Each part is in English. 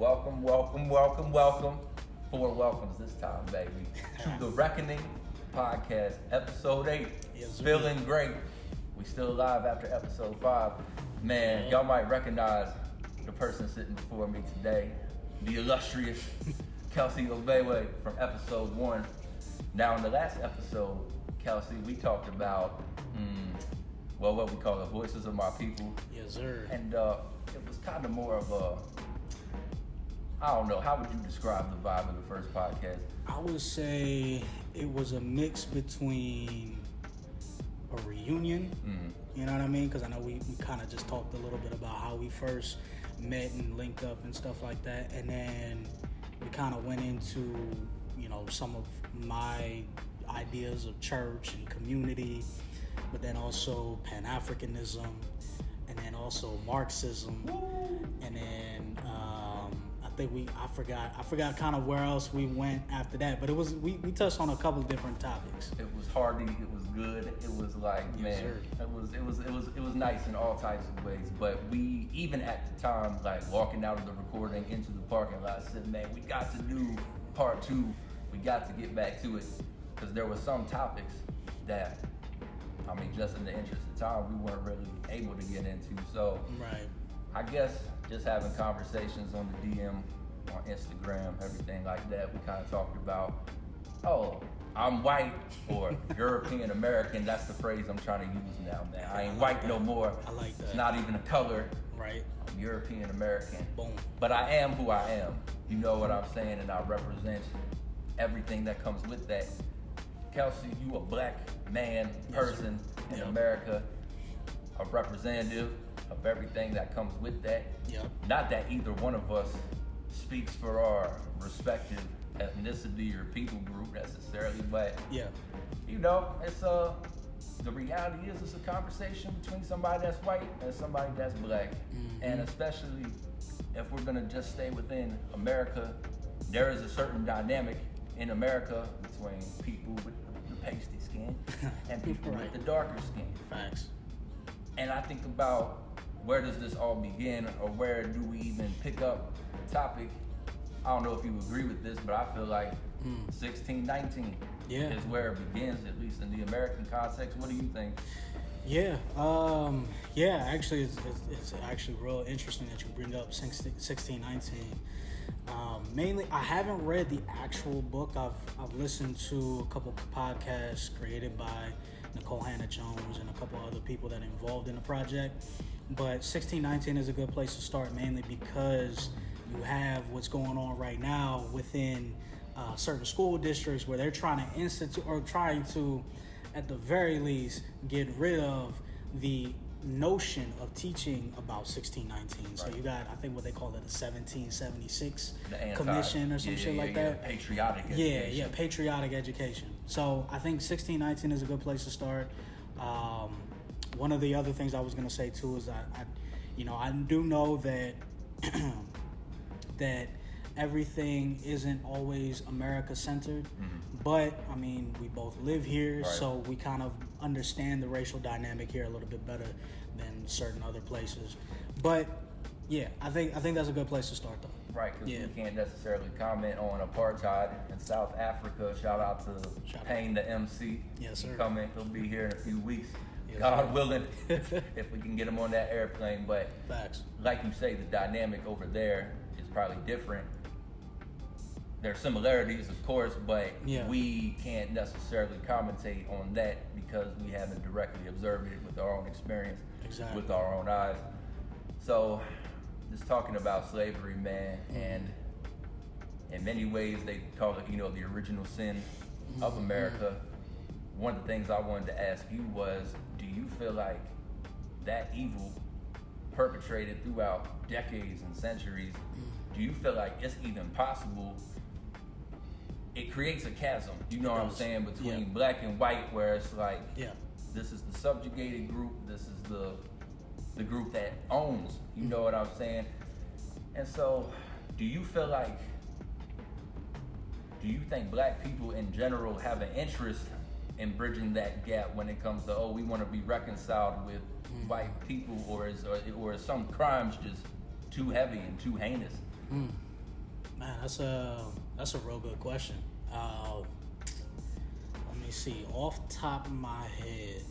Welcome. 4 welcomes this time, baby. To the Reckoning Podcast, episode 8. Yes, Feeling great. We still alive after episode 5. Man, y'all might recognize the person sitting before me today, the illustrious Kelsey Ogbewe from episode 1. Now, in the last episode, Kelsey, we talked about, what we call the voices of my people. Yes, sir. And it was kind of more of a, I don't know, how would you describe the vibe of the first podcast? I would say it was a mix between a reunion, you know what I mean? Because I know we kind of just talked a little bit about how we first met and linked up and stuff like that. And then we kind of went into, some of my ideas of church and community, but then also Pan-Africanism, and then also Marxism, and then I forgot kind of where else we went after that, but it was we touched on a couple of different topics. It was hearty, it was good, it was like, Yes, it was nice in all types of ways. But we, even at the time, like walking out of the recording into the parking lot, said, man, we got to do part 2. We got to get back to it, because there were some topics that, just in the interest of time, we weren't really able to get into. So Right. I guess just having conversations on the DM, on Instagram, everything like that, we kind of talked about, I'm white or European American. That's the phrase I'm trying to use now, man. I ain't white no more. I like that. It's not even a color. Right. I'm European American. Boom. But I am who I am. You know what I'm saying? And I represent everything that comes with that. Kelsey, you a black man, person in America, a representative of everything that comes with that. Yep. Not that either one of us speaks for our respective ethnicity or people group necessarily, but it's the reality is it's a conversation between somebody that's white and somebody that's black. And especially if we're gonna just stay within America, there is a certain dynamic in America between people with the pasty skin and people with the darker skin. Facts. And I think about, where does this all begin, or where do we even pick up the topic? I don't know if you agree with this, but I feel like 1619 is where it begins, at least in the American context. What do you think? Actually, it's actually real interesting that you bring up 1619. Mainly, I haven't read the actual book. I've listened to a couple podcasts created by Nicole Hannah-Jones and a couple other people that are involved in the project. But 1619 is a good place to start, mainly because you have what's going on right now within certain school districts where they're trying to at the very least, get rid of the notion of teaching about 1619. So you got, I think what they call it, a 1776 commission or some shit like that. Patriotic education. Yeah, patriotic education. So I think 1619 is a good place to start. One of the other things I was going to say too is I do know that that everything isn't always America centered, but we both live here, so we kind of understand the racial dynamic here a little bit better than certain other places. But I think that's a good place to start though. Right, because we can't necessarily comment on apartheid in South Africa. Shout out to Payne the MC. Yes, sir. He'll be here in a few weeks. Yes, God sir. willing, if we can get him on that airplane. But Facts. Like you say, the dynamic over there is probably different. There are similarities, of course, but we can't necessarily commentate on that because we haven't directly observed it with our own experience, with our own eyes. So, just talking about slavery, man, and in many ways they call it, the original sin of America. One of the things I wanted to ask you was, do you feel like that evil perpetrated throughout decades and centuries, do you feel like it's even possible? It creates a chasm, what I'm saying, between black and white, where it's like, this is the subjugated group, this is the group that owns, you know what I'm saying? And so, do you think black people in general have an interest in bridging that gap when it comes to, we want to be reconciled with white people, or is some crimes just too heavy and too heinous? Man, that's a real good question. Let me see. Off the top of my head,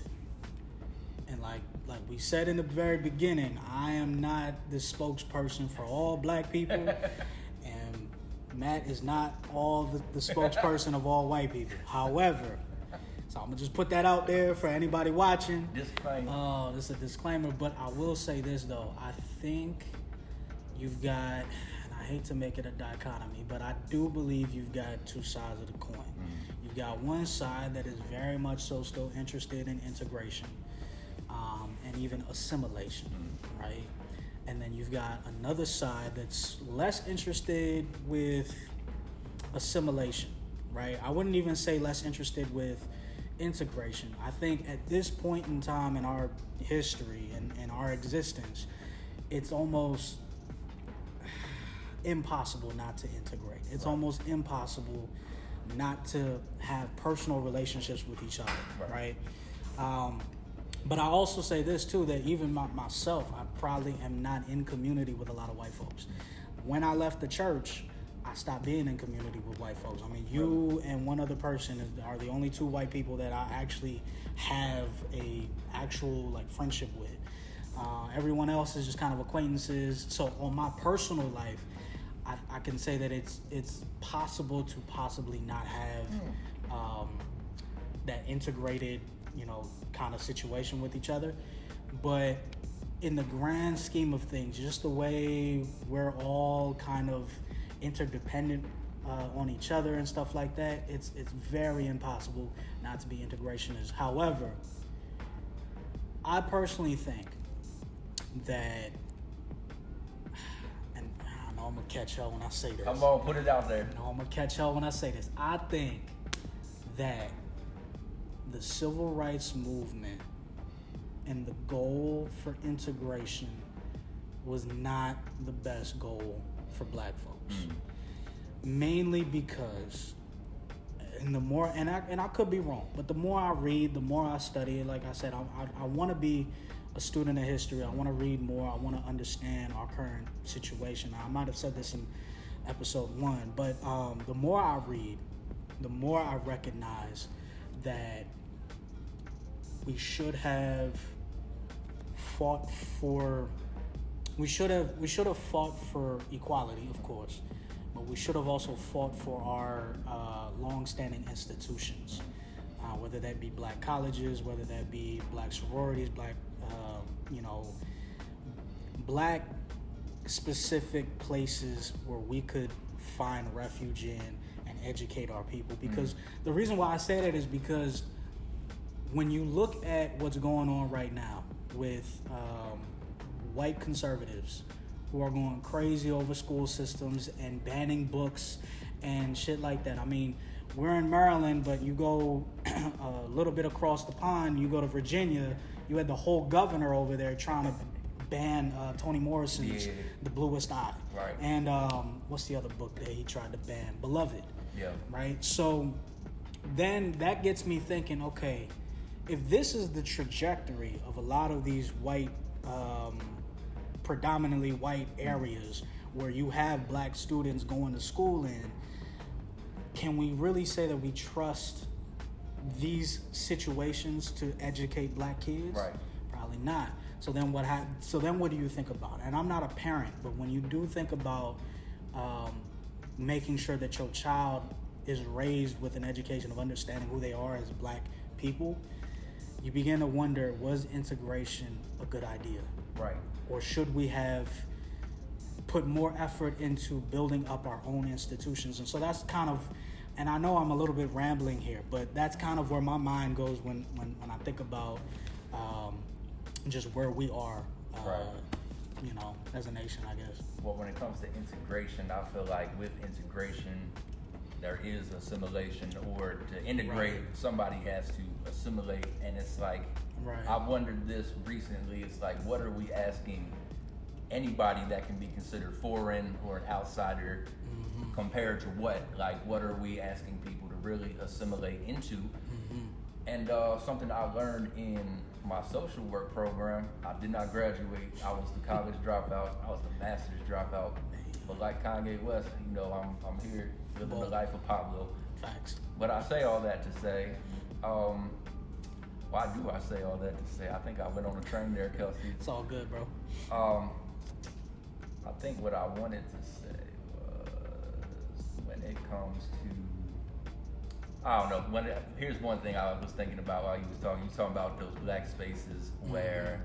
and like we said in the very beginning, I am not the spokesperson for all black people, and Matt is not all the spokesperson of all white people. However, so I'm gonna just put that out there for anybody watching. Disclaimer. This is a disclaimer, but I will say this though. I think you've got, and I hate to make it a dichotomy, but I do believe you've got two sides of the coin. Mm-hmm. You've got one side that is very much so still interested in integration, and even assimilation, right? And then you've got another side that's less interested with assimilation, right? I wouldn't even say less interested with integration. I think at this point in time in our history and our existence, it's almost impossible not to integrate. It's almost impossible not to have personal relationships with each other, right? But I also say this too, that even myself, I probably am not in community with a lot of white folks. When I left the church, I stopped being in community with white folks. I mean, you and one other person are the only two white people that I actually have a actual like friendship with. Everyone else is just kind of acquaintances. So on my personal life, I can say that it's possible to possibly not have that integrated, kind of situation with each other. But in the grand scheme of things, just the way we're all kind of interdependent on each other and stuff like that, it's very impossible not to be integrationist. However, I personally think that, and I know I'm gonna catch hell when I say this. Come on, put it out there. I'm gonna catch hell when I say this. I think that the civil rights movement and the goal for integration was not the best goal for black folks. Mainly because, and the more, and I could be wrong, but the more I read, the more I study, like I said, I want to be a student of history. I want to read more. I want to understand our current situation. I might have said this in episode 1, but the more I read, the more I recognize that we should have fought for equality, of course, but we should have also fought for our long-standing institutions, whether that be black colleges, whether that be black sororities, black specific places where we could find refuge in and educate our people. Because the reason why I say that is because when you look at what's going on right now with white conservatives who are going crazy over school systems and banning books and shit like that. I mean, we're in Maryland, but you go a little bit across the pond, you go to Virginia, you had the whole governor over there trying to ban Toni Morrison's The Bluest Eye. Right. And what's the other book that he tried to ban? Beloved. Yeah. Right? So then that gets me thinking, okay, if this is the trajectory of a lot of these white, predominantly white areas where you have black students going to school in, can we really say that we trust these situations to educate black kids? Right. Probably not. So then what do you think about it? And I'm not a parent, but when you do think about making sure that your child is raised with an education of understanding who they are as black people, you begin to wonder, was integration a good idea? Right. Or should we have put more effort into building up our own institutions? And so that's kind of, and I know I'm a little bit rambling here, but that's kind of where my mind goes when I think about just where we are, as a nation, I guess. Well, when it comes to integration, I feel like with integration, there is assimilation, or to integrate, somebody has to assimilate. And it's like, I've wondered this recently, it's like, what are we asking anybody that can be considered foreign or an outsider compared to what? Like, what are we asking people to really assimilate into? And something I learned in my social work program, I did not graduate. I was the college dropout. I was the master's dropout. But like Kanye West, you know, I'm here living the life of Pablo. Facts. But I say all that to say, why do I say all that to say? I think I went on a train there, Kelsey. It's all good, bro. I think what I wanted to say was when it comes to, I don't know. Here's one thing I was thinking about while you was talking. You was talking about those black spaces where,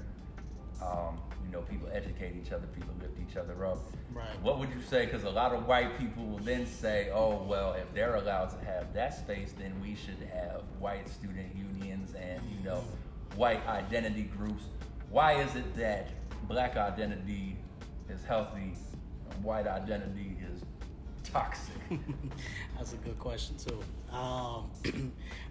you know, people educate each other, people lift each other up. Right. What would you say? Because a lot of white people will then say, oh, well, if they're allowed to have that space, then we should have white student unions and, you know, white identity groups. Why is it that black identity is healthy and white identity is toxic? That's a good question too.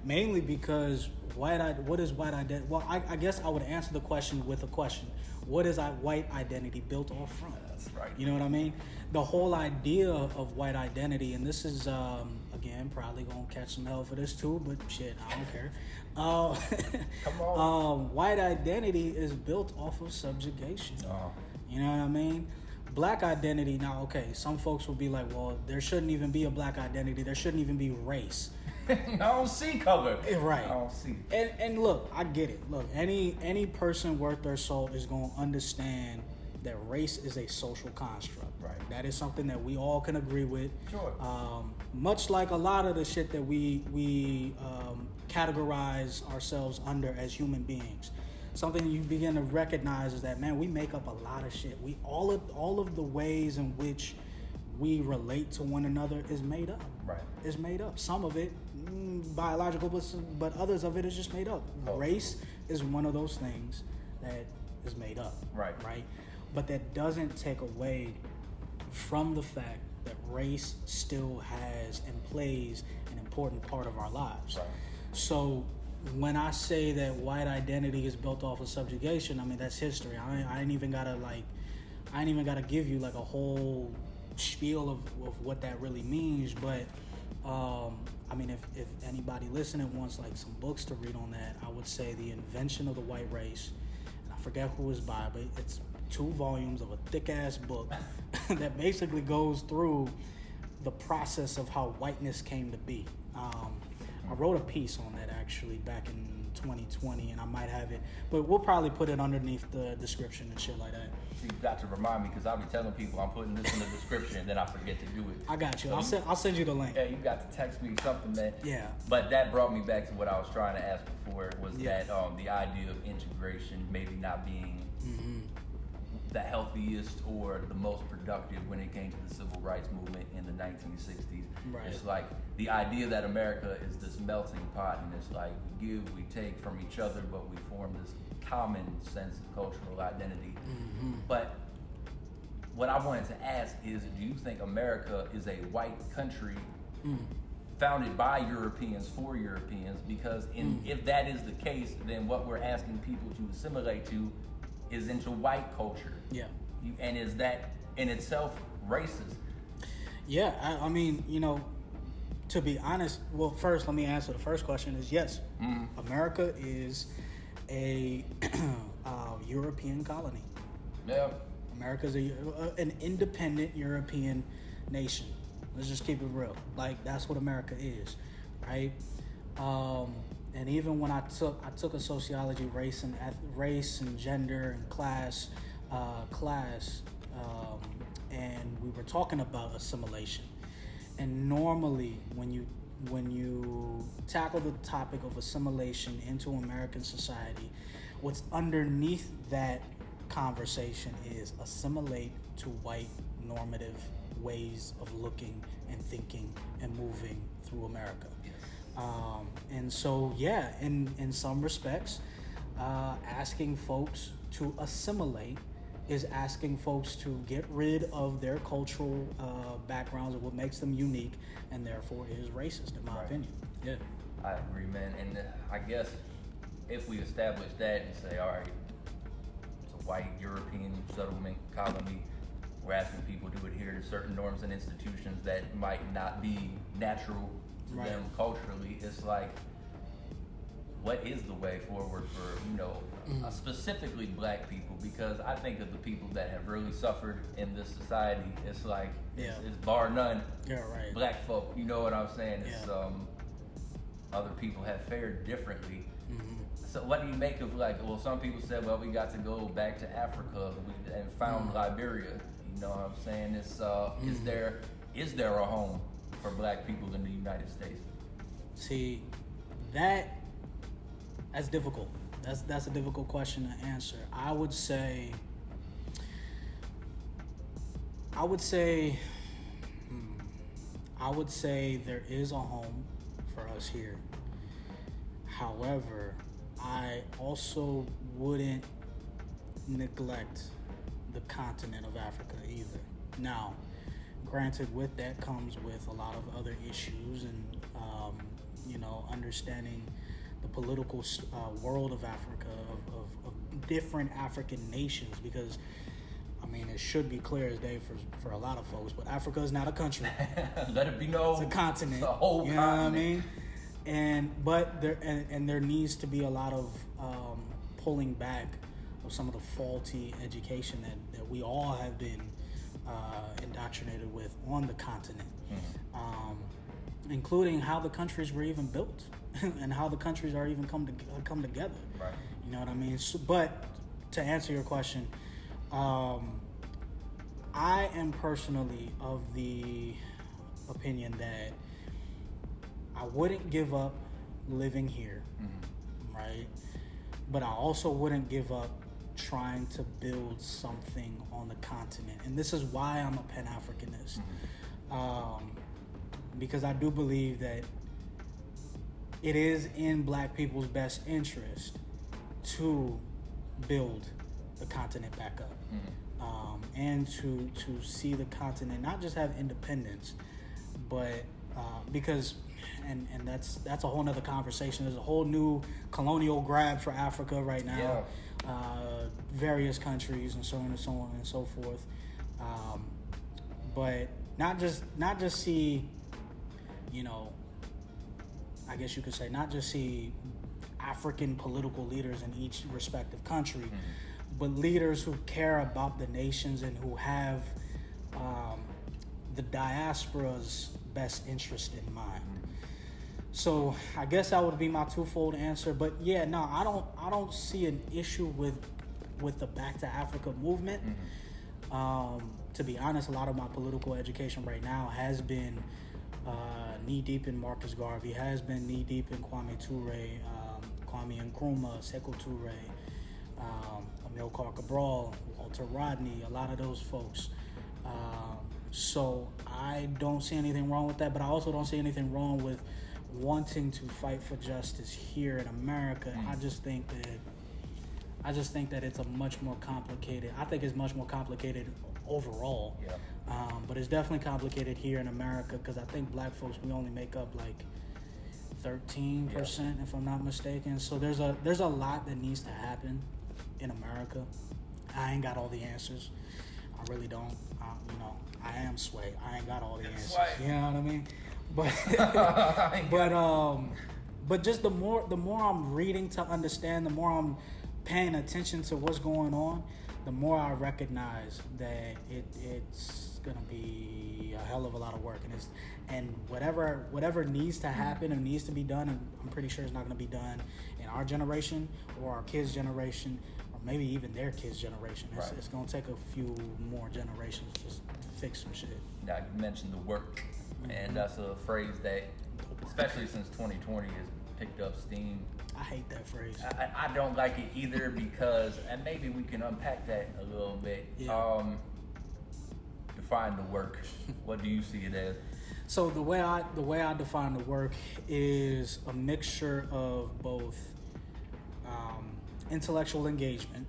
Mainly because what is white identity? Well, I guess I would answer the question with a question. What is white identity built off from? That's right. You know what I mean? The whole idea of white identity, and this is again probably gonna catch some hell for this too, but shit, I don't care. Come on. White identity is built off of subjugation. Oh. You know what I mean? Black identity, now, okay, some folks will be like, well, there shouldn't even be a black identity. There shouldn't even be race. I don't see color. Right. I don't see. And look, I get it. Look, any person worth their salt is going to understand that race is a social construct. Right. That is something that we all can agree with. Sure. Much like a lot of the shit that we categorize ourselves under as human beings. Something you begin to recognize is that, man, we make up a lot of shit. All of the ways in which we relate to one another is made up. Right. It's made up. Some of it biological, but others of it is just made up. Oh. Race is one of those things that is made up. Right. Right. But that doesn't take away from the fact that race still has and plays an important part of our lives. Right. So when I say that white identity is built off of subjugation, I mean, that's history. I ain't even gotta give you like a whole spiel of what that really means. But I mean, if anybody listening wants like some books to read on that, I would say The Invention of the White Race. And I forget who it's by, but it's 2 volumes of a thick ass book that basically goes through the process of how whiteness came to be. I wrote a piece on that actually back in 2020, and I might have it, but we'll probably put it underneath the description and shit like that. You got to remind me, because I'll be telling people I'm putting this in the description and then I forget to do it. I got you. So I'll send you the link. Yeah, you got to text me something, man. Yeah. But that brought me back to what I was trying to ask before, was that the idea of integration maybe not being the healthiest or the most productive when it came to the civil rights movement in the 1960s. Right. It's like the idea that America is this melting pot, and it's like we give, we take from each other, but we form this common sense of cultural identity. But what I wanted to ask is, do you think America is a white country founded by Europeans for Europeans? Because if that is the case, then what we're asking people to assimilate to is into white culture. Yeah. And is that in itself racist? Yeah, I mean, you know, to be honest, well, first, let me answer the first question is yes. America is a European colony. Yeah. America is an independent European nation. Let's just keep it real. Like, that's what America is, right? And even when I took a sociology, race and gender and class, and we were talking about assimilation. And normally, when you tackle the topic of assimilation into American society, what's underneath that conversation is assimilate to white normative ways of looking and thinking and moving through America. And so, yeah, in some respects, asking folks to assimilate is asking folks to get rid of their cultural backgrounds and what makes them unique, and therefore is racist, in my opinion. Yeah. I agree, man. And I guess if we establish that and say, all right, it's a white European settlement colony, we're asking people to adhere to certain norms and institutions that might not be natural to them culturally. It's like, what is the way forward for specifically Black people, because I think of the people that have really suffered in this society. It's like it's bar none. Yeah, right. Black folk, you know what I'm saying? It's other people have fared differently. So what do you make of some people said, well, we got to go back to Africa and found Liberia. You know what I'm saying? It's is there a home for Black people in the United States? See, that's difficult. That's a difficult question to answer. I would say there is a home for us here. However, I also wouldn't neglect the continent of Africa either. Now, granted, with that comes with a lot of other issues and understanding the political world of Africa, of different African nations, because it should be clear as day for a lot of folks, but Africa is not a country. Let it be known. It's a continent. It's a whole continent. Know what I mean? But there needs to be a lot of pulling back of some of the faulty education that we all have been indoctrinated with on the continent, including how the countries were even built and how the countries are even come together. Right. You know what I mean? So, but to answer your question, I am personally of the opinion that I wouldn't give up living here, right? But I also wouldn't give up trying to build something on the continent. And this is why I'm a Pan-Africanist. Because I do believe that it is in Black people's best interest to build the continent back up. And to see the continent not just have independence, but because and that's a whole nother conversation. There's a whole new colonial grab for Africa right now. Various countries and so on and so forth. But not just see, I guess you could say, not just see African political leaders in each respective country, but leaders who care about the nations and who have the diaspora's best interest in mind. So I guess that would be my twofold answer. But yeah, no, I don't see an issue with the Back to Africa movement. To be honest, a lot of my political education right now has been knee deep in Marcus Garvey, has been knee deep in Kwame Ture, Kwame Nkrumah, Sekou Toure, Amilcar Cabral, Walter Rodney, a lot of those folks. So I don't see anything wrong with that, but I also don't see anything wrong with wanting to fight for justice here in America. I just think that it's a much more complicated. I think it's much more complicated overall. But it's definitely complicated here in America because I think Black folks, we only make up like 13%, if I'm not mistaken. So there's a lot that needs to happen in America. I ain't got all the answers. I really don't. I am Sway. I ain't got all the answers. Sway. You know what I mean? But just the more I'm reading to understand, the more I'm paying attention to what's going on, the more I recognize that it's gonna be a hell of a lot of work, and whatever needs to happen and needs to be done, and I'm pretty sure it's not gonna be done in our generation or our kids' generation, or maybe even their kids' generation. It's gonna take a few more generations just to fix some shit. Now you mentioned the work, and that's a phrase that, especially since 2020, has picked up steam. I hate that phrase. I don't like it either because, and maybe we can unpack that a little bit. Define the work. What do you see it as? So the way I define the work is a mixture of both intellectual engagement.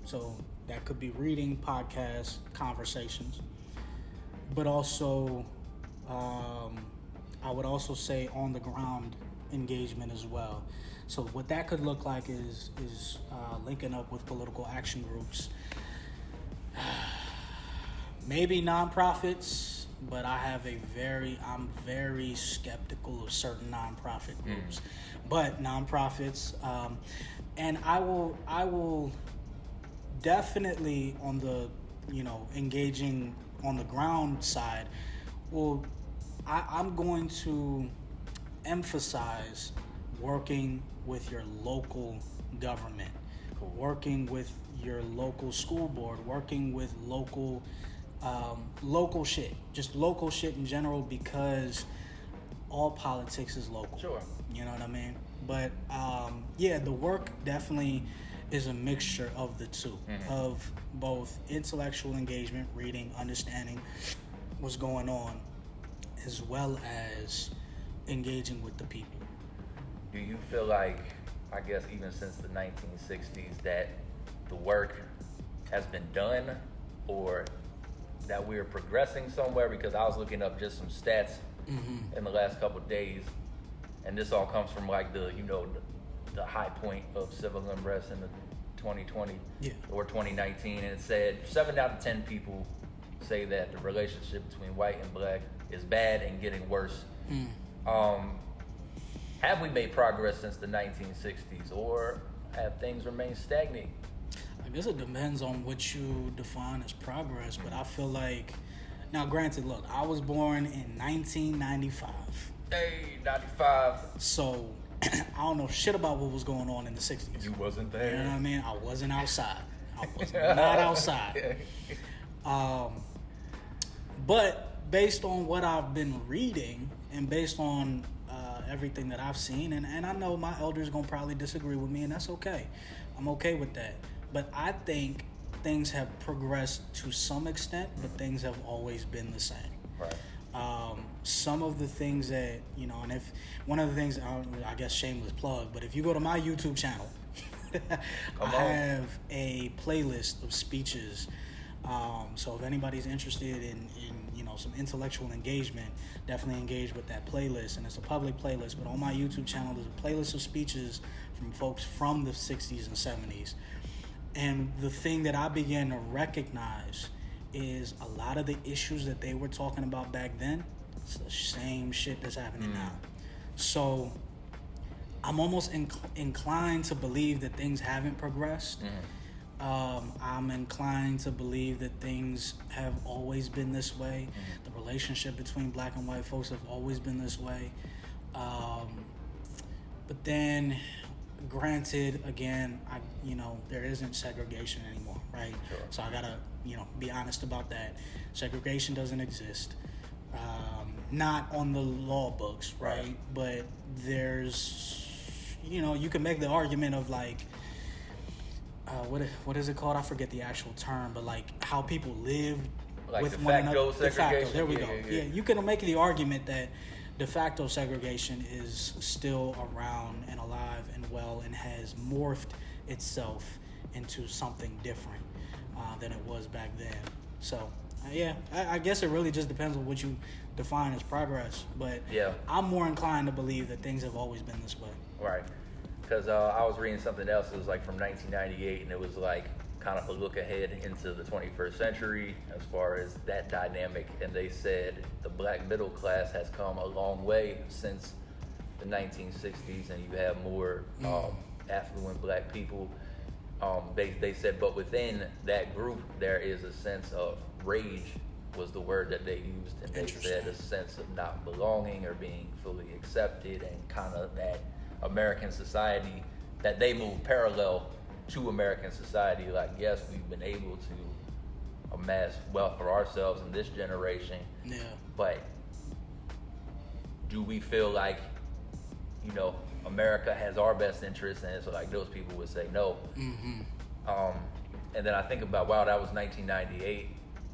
So that could be reading, podcasts, conversations, but also I would also say on the ground engagement as well. So what that could look like is linking up with political action groups, maybe nonprofits, but I'm very skeptical of certain nonprofit groups. But nonprofits, and I will definitely on the, engaging on the ground side, I'm going to emphasize working with your local government, working with your local school board, working with local shit, just local shit in general, because all politics is local. Sure. You know what I mean? But the work definitely is a mixture of the two, of both intellectual engagement, reading, understanding what's going on, as well as engaging with the people. Do you feel like, I guess even since the 1960s, that the work has been done, or that we're progressing somewhere? Because I was looking up just some stats in the last couple of days, and this all comes from like the high point of civil unrest in the 2020 or 2019, and it said 7 out of 10 people say that the relationship between white and black is bad and getting worse. Have we made progress since the 1960s, or have things remained stagnant? I guess it depends on what you define as progress, but I feel like, now granted, look, I was born in 1995. Hey, 95. So I don't know shit about what was going on in the 60s. You wasn't there. You know what I mean? I wasn't outside. I was not outside. But based on what I've been reading and based on everything that I've seen, and I know my elders gonna probably disagree with me, and that's okay. I'm okay with that. But I think things have progressed to some extent, but things have always been the same. Right. Some of the things that, and if one of the things, I guess shameless plug, but if you go to my YouTube channel, I have a playlist of speeches. So if anybody's interested in some intellectual engagement, definitely engage with that playlist. And it's a public playlist, but on my YouTube channel, there's a playlist of speeches from folks from the 60s and 70s. And the thing that I began to recognize is a lot of the issues that they were talking about back then, it's the same shit that's happening now. So I'm almost inclined to believe that things haven't progressed. I'm inclined to believe that things have always been this way. The relationship between black and white folks have always been this way. But then, granted, again, there isn't segregation anymore, right? Sure. So I gotta, be honest about that. Segregation doesn't exist. Not on the law books, right? But there's, you can make the argument of like, what is it called? I forget the actual term, but like how people live like with de one facto another. De facto, there we go. Yeah, You can make the argument that de facto segregation is still around and alive and well and has morphed itself into something different than it was back then. So, I guess it really just depends on what you define as progress. But I'm more inclined to believe that things have always been this way. Right. Because I was reading something else. It was like from 1998, and it was like kind of a look ahead into the 21st century as far as that dynamic. And they said the black middle class has come a long way since the 1960s, and you have more affluent black people. They said, but within that group, there is a sense of rage, was the word that they used, and they said a sense of not belonging or being fully accepted, and kind of that American society, that they move parallel to American society. Like, yes, we've been able to amass wealth for ourselves in this generation, but do we feel like, America has our best interests? And it's like those people would say no. And then I think about, wow, that was 1998,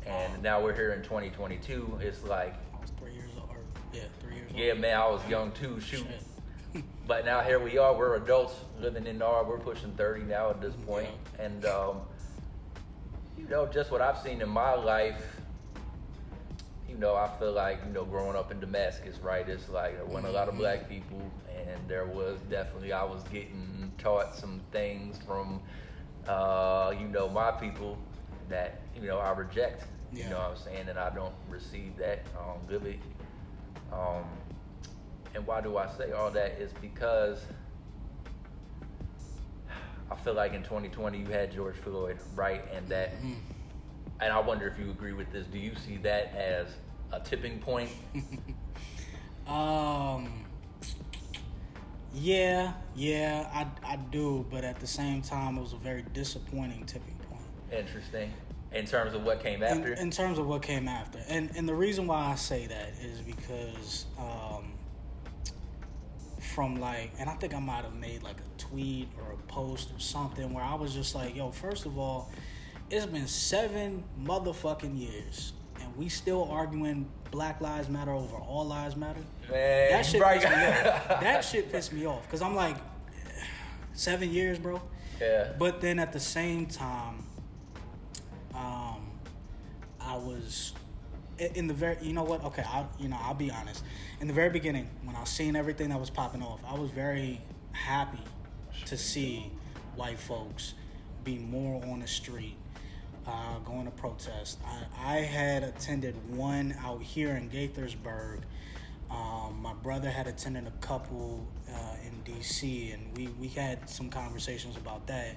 and now we're here in 2022. It's like, I was 3 years old. 3 years old. Yeah, man, I was young too. Shoot. But now here we are, we're adults living in we're pushing 30 now at this point. And, just what I've seen in my life, I feel like, growing up in Damascus, right, it's like there weren't a lot of black people, and there was definitely, I was getting taught some things from, my people that, I reject. You know what I'm saying? And I don't receive that really. And why do I say all that? Is because I feel like in 2020 you had George Floyd, right? And that, and I wonder if you agree with this. Do you see that as a tipping point? Yeah, I do, but at the same time, it was a very disappointing tipping point. Interesting. In terms of what came after? In terms of what came after. And the reason why I say that is because from like, and I think I might have made like a tweet or a post or something where I was just like, yo, first of all, it's been 7 motherfucking years and we still arguing Black Lives Matter over All Lives Matter. Man, that shit pissed me off. That shit pissed me off because I'm like, 7 years, bro. Yeah. But then at the same time, I was in the very, you know what? Okay, I'll be honest. In the very beginning, when I seen everything that was popping off, I was very happy to see white folks be more on the street, going to protest. I had attended one out here in Gaithersburg. My brother had attended a couple in DC, and we had some conversations about that,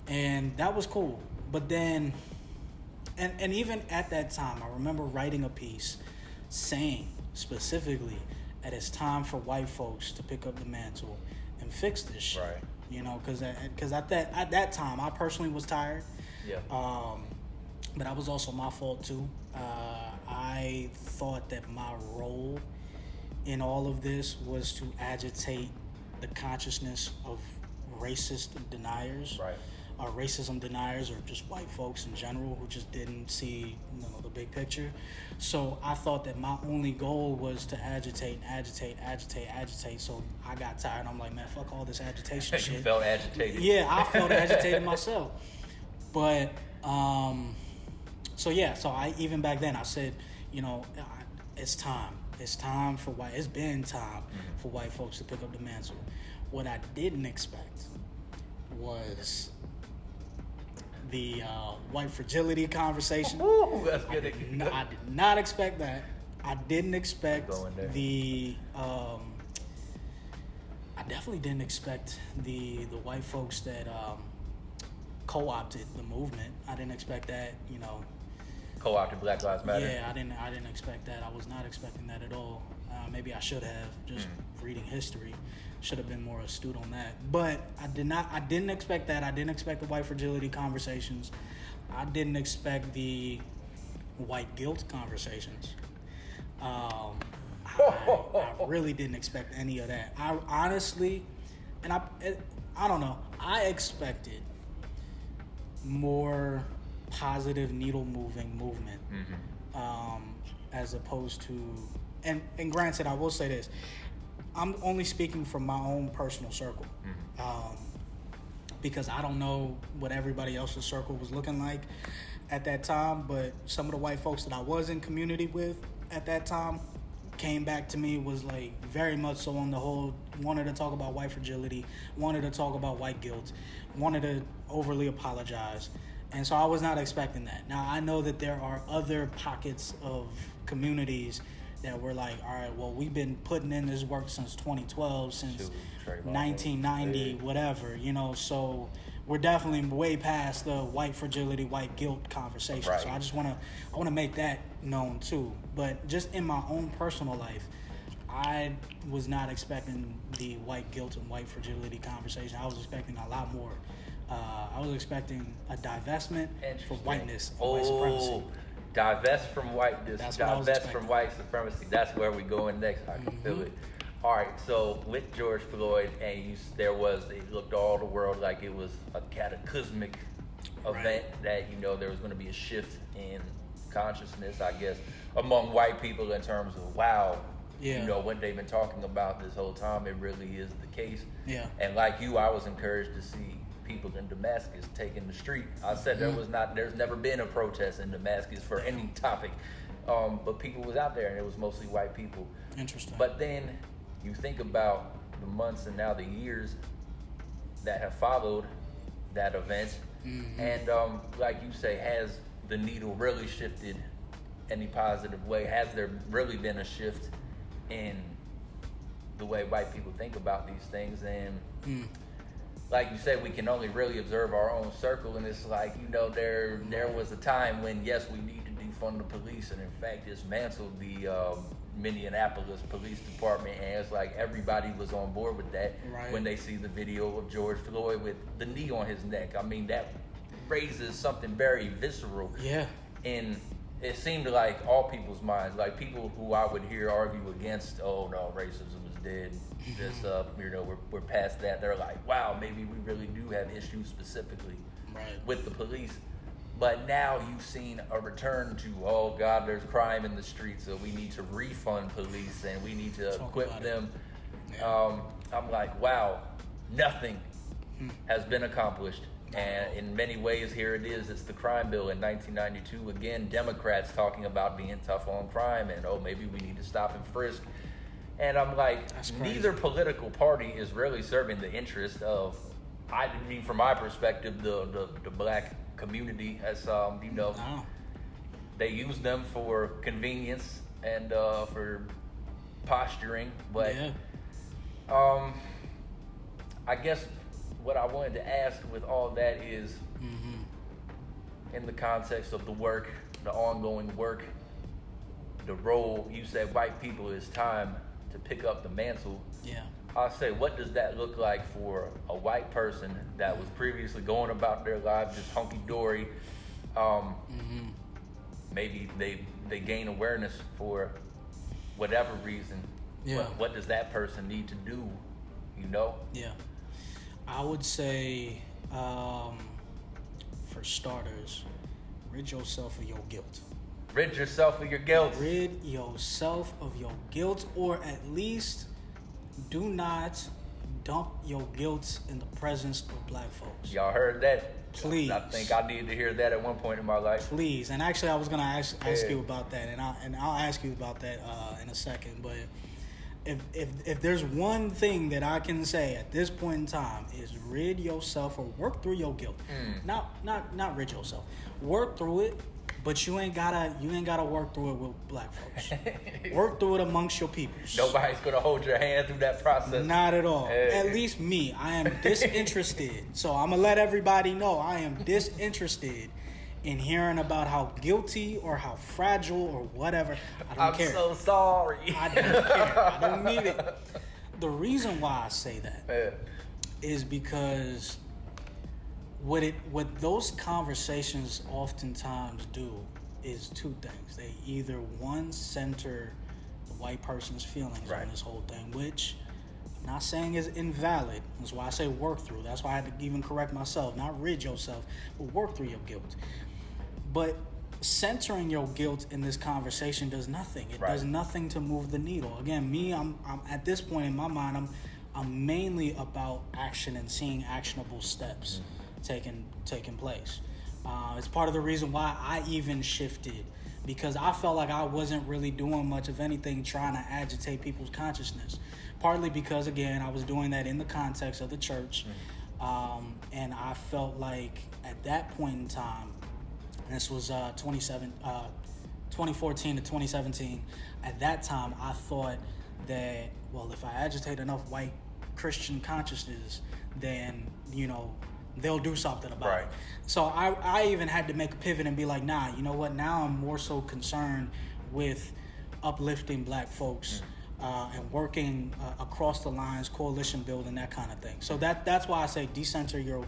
and that was cool. But then, and even at that time, I remember writing a piece saying specifically that it's time for white folks to pick up the mantle and fix this shit. Right. You know, because at that time, I personally was tired. Yeah. But that was also my fault too. I thought that my role in all of this was to agitate the consciousness of racist deniers, right, racism deniers, or just white folks in general who just didn't see, the big picture. So I thought that my only goal was to agitate. So I got tired. I'm like, man, fuck all this agitation shit. You felt agitated. Yeah, I felt agitated myself. But so I even back then I said, it's time. It's time for it's been time for white folks to pick up the mantle. What I didn't expect was the white fragility conversation. Ooh, that's good. I did not expect that. I didn't expect the. I definitely didn't expect the white folks that co-opted the movement. I didn't expect that. Co-opted Black Lives Matter. Yeah, I didn't expect that. I was not expecting that at all. Maybe I should have, just reading history. Should have been more astute on that. But I didn't expect that. I didn't expect the white fragility conversations. I didn't expect the white guilt conversations. I really didn't expect any of that. I honestly, and I don't know, I expected more positive needle moving movement, as opposed to, and granted, I will say this, I'm only speaking from my own personal circle, because I don't know what everybody else's circle was looking like at that time, but some of the white folks that I was in community with at that time came back to me, was like very much so on the whole, wanted to talk about white fragility, wanted to talk about white guilt, wanted to overly apologize. And so I was not expecting that. Now, I know that there are other pockets of communities that were like, all right, well, we've been putting in this work since 2012, since 1990, whatever, so we're definitely way past the white fragility, white guilt conversation. Right. So I just want to make that known too. But just in my own personal life, I was not expecting the white guilt and white fragility conversation. I was expecting a lot more. I was expecting a divestment for whiteness and white supremacy. Divest from whiteness, divest from white supremacy. That's where we're going next. I can feel it. All right, so with George Floyd, and it looked all the world like it was a cataclysmic event, that there was going to be a shift in consciousness, I guess, among white people in terms of what they've been talking about this whole time. It really is the case. Yeah. And like you, I was encouraged to see people in Damascus taking the street. I said there's never been a protest in Damascus for any topic, but people was out there, and it was mostly white people. Interesting. But then you think about the months and now the years that have followed that event, and like you say, has the needle really shifted any positive way? Has there really been a shift in the way white people think about these things? And like you said, we can only really observe our own circle, and it's like, you know, there was a time when, yes, we need to defund the police, and in fact dismantled the Minneapolis Police Department, and it's like everybody was on board with that when they see the video of George Floyd with the knee on his neck. I mean, that raises something very visceral. Yeah. And it seemed like all people's minds, like people who I would hear argue against, oh no, racism is dead, this you know, we're past that. They're like, wow, maybe we really do have issues specifically with the police. But now you've seen a return to, oh God, there's crime in the streets, so we need to refund police and we need to equip them. Yeah. I'm like, wow, nothing has been accomplished. And in many ways, here it is. It's the crime bill in 1992. Again, Democrats talking about being tough on crime and, oh, maybe we need to stop and frisk. And I'm like, neither political party is really serving the interest of, I mean, from my perspective, the black community. As you know, they use them for convenience and for posturing. But I guess what I wanted to ask with all that is, in the context of the work, the ongoing work, the role, you said white people, it's time to pick up the mantle. Yeah. I'll say, what does that look like for a white person that was previously going about their lives just hunky-dory? Maybe they gain awareness for whatever reason. Yeah. What does that person need to do, you know? Yeah. I would say, for starters, rid yourself of your guilt. Rid yourself of your guilt. Rid yourself of your guilt, or at least do not dump your guilt in the presence of black folks. Y'all heard that? Please. I think I needed to hear that at one point in my life. Please. And actually, I was going to ask you about that, and I'll ask you about that in a second, but if there's one thing that I can say at this point in time is rid yourself or work through your guilt. Not rid yourself. Work through it, but you ain't gotta work through it with black folks. Work through it amongst your peoples. Nobody's gonna hold your hand through that process. Not at all. At least me. I am disinterested. So I'm gonna let everybody know I am disinterested in hearing about how guilty or how fragile or whatever. I don't care. I'm so sorry. I don't care. I don't need it. The reason why I say that is because what those conversations oftentimes do is two things. They either, one, center the white person's feelings on this whole thing, which I'm not saying is invalid. That's why I say work through. That's why I had to even correct myself. Not rid yourself, but work through your guilt. But centering your guilt in this conversation does nothing. It does nothing to move the needle. Again, I'm at this point in my mind, I'm mainly about action and seeing actionable steps taking place. It's part of the reason why I even shifted, because I felt like I wasn't really doing much of anything trying to agitate people's consciousness. Partly because, again, I was doing that in the context of the church, and I felt like at that point in time, and this was 2014 to 2017, at that time I thought that, well, if I agitate enough white Christian consciousness, then, you know, they'll do something about it. So I even had to make a pivot and be like, nah, you know what, now I'm more so concerned with uplifting black folks and working across the lines, coalition building, that kind of thing. So that's why I say decenter your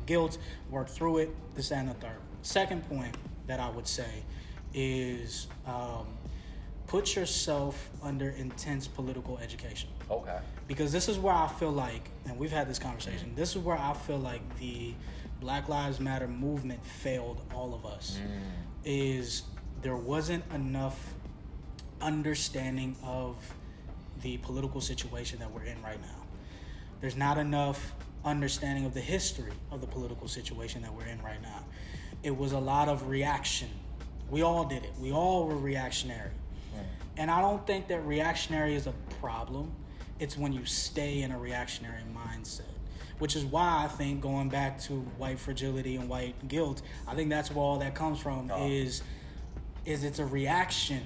guilt, work through it, this and the third. Second point that I would say is put yourself under intense political education. Okay. Because this is where I feel like, and we've had this conversation, this is where I feel like the Black Lives Matter movement failed all of us, is there wasn't enough understanding of the political situation that we're in right now. There's not enough understanding of the history of the political situation that we're in right now. It was a lot of reaction. We all did it. We all were reactionary. And I don't think that reactionary is a problem. It's when you stay in a reactionary mindset. which is why I think, going back to white fragility and white guilt, I think that's where all that comes from. Is it's a reaction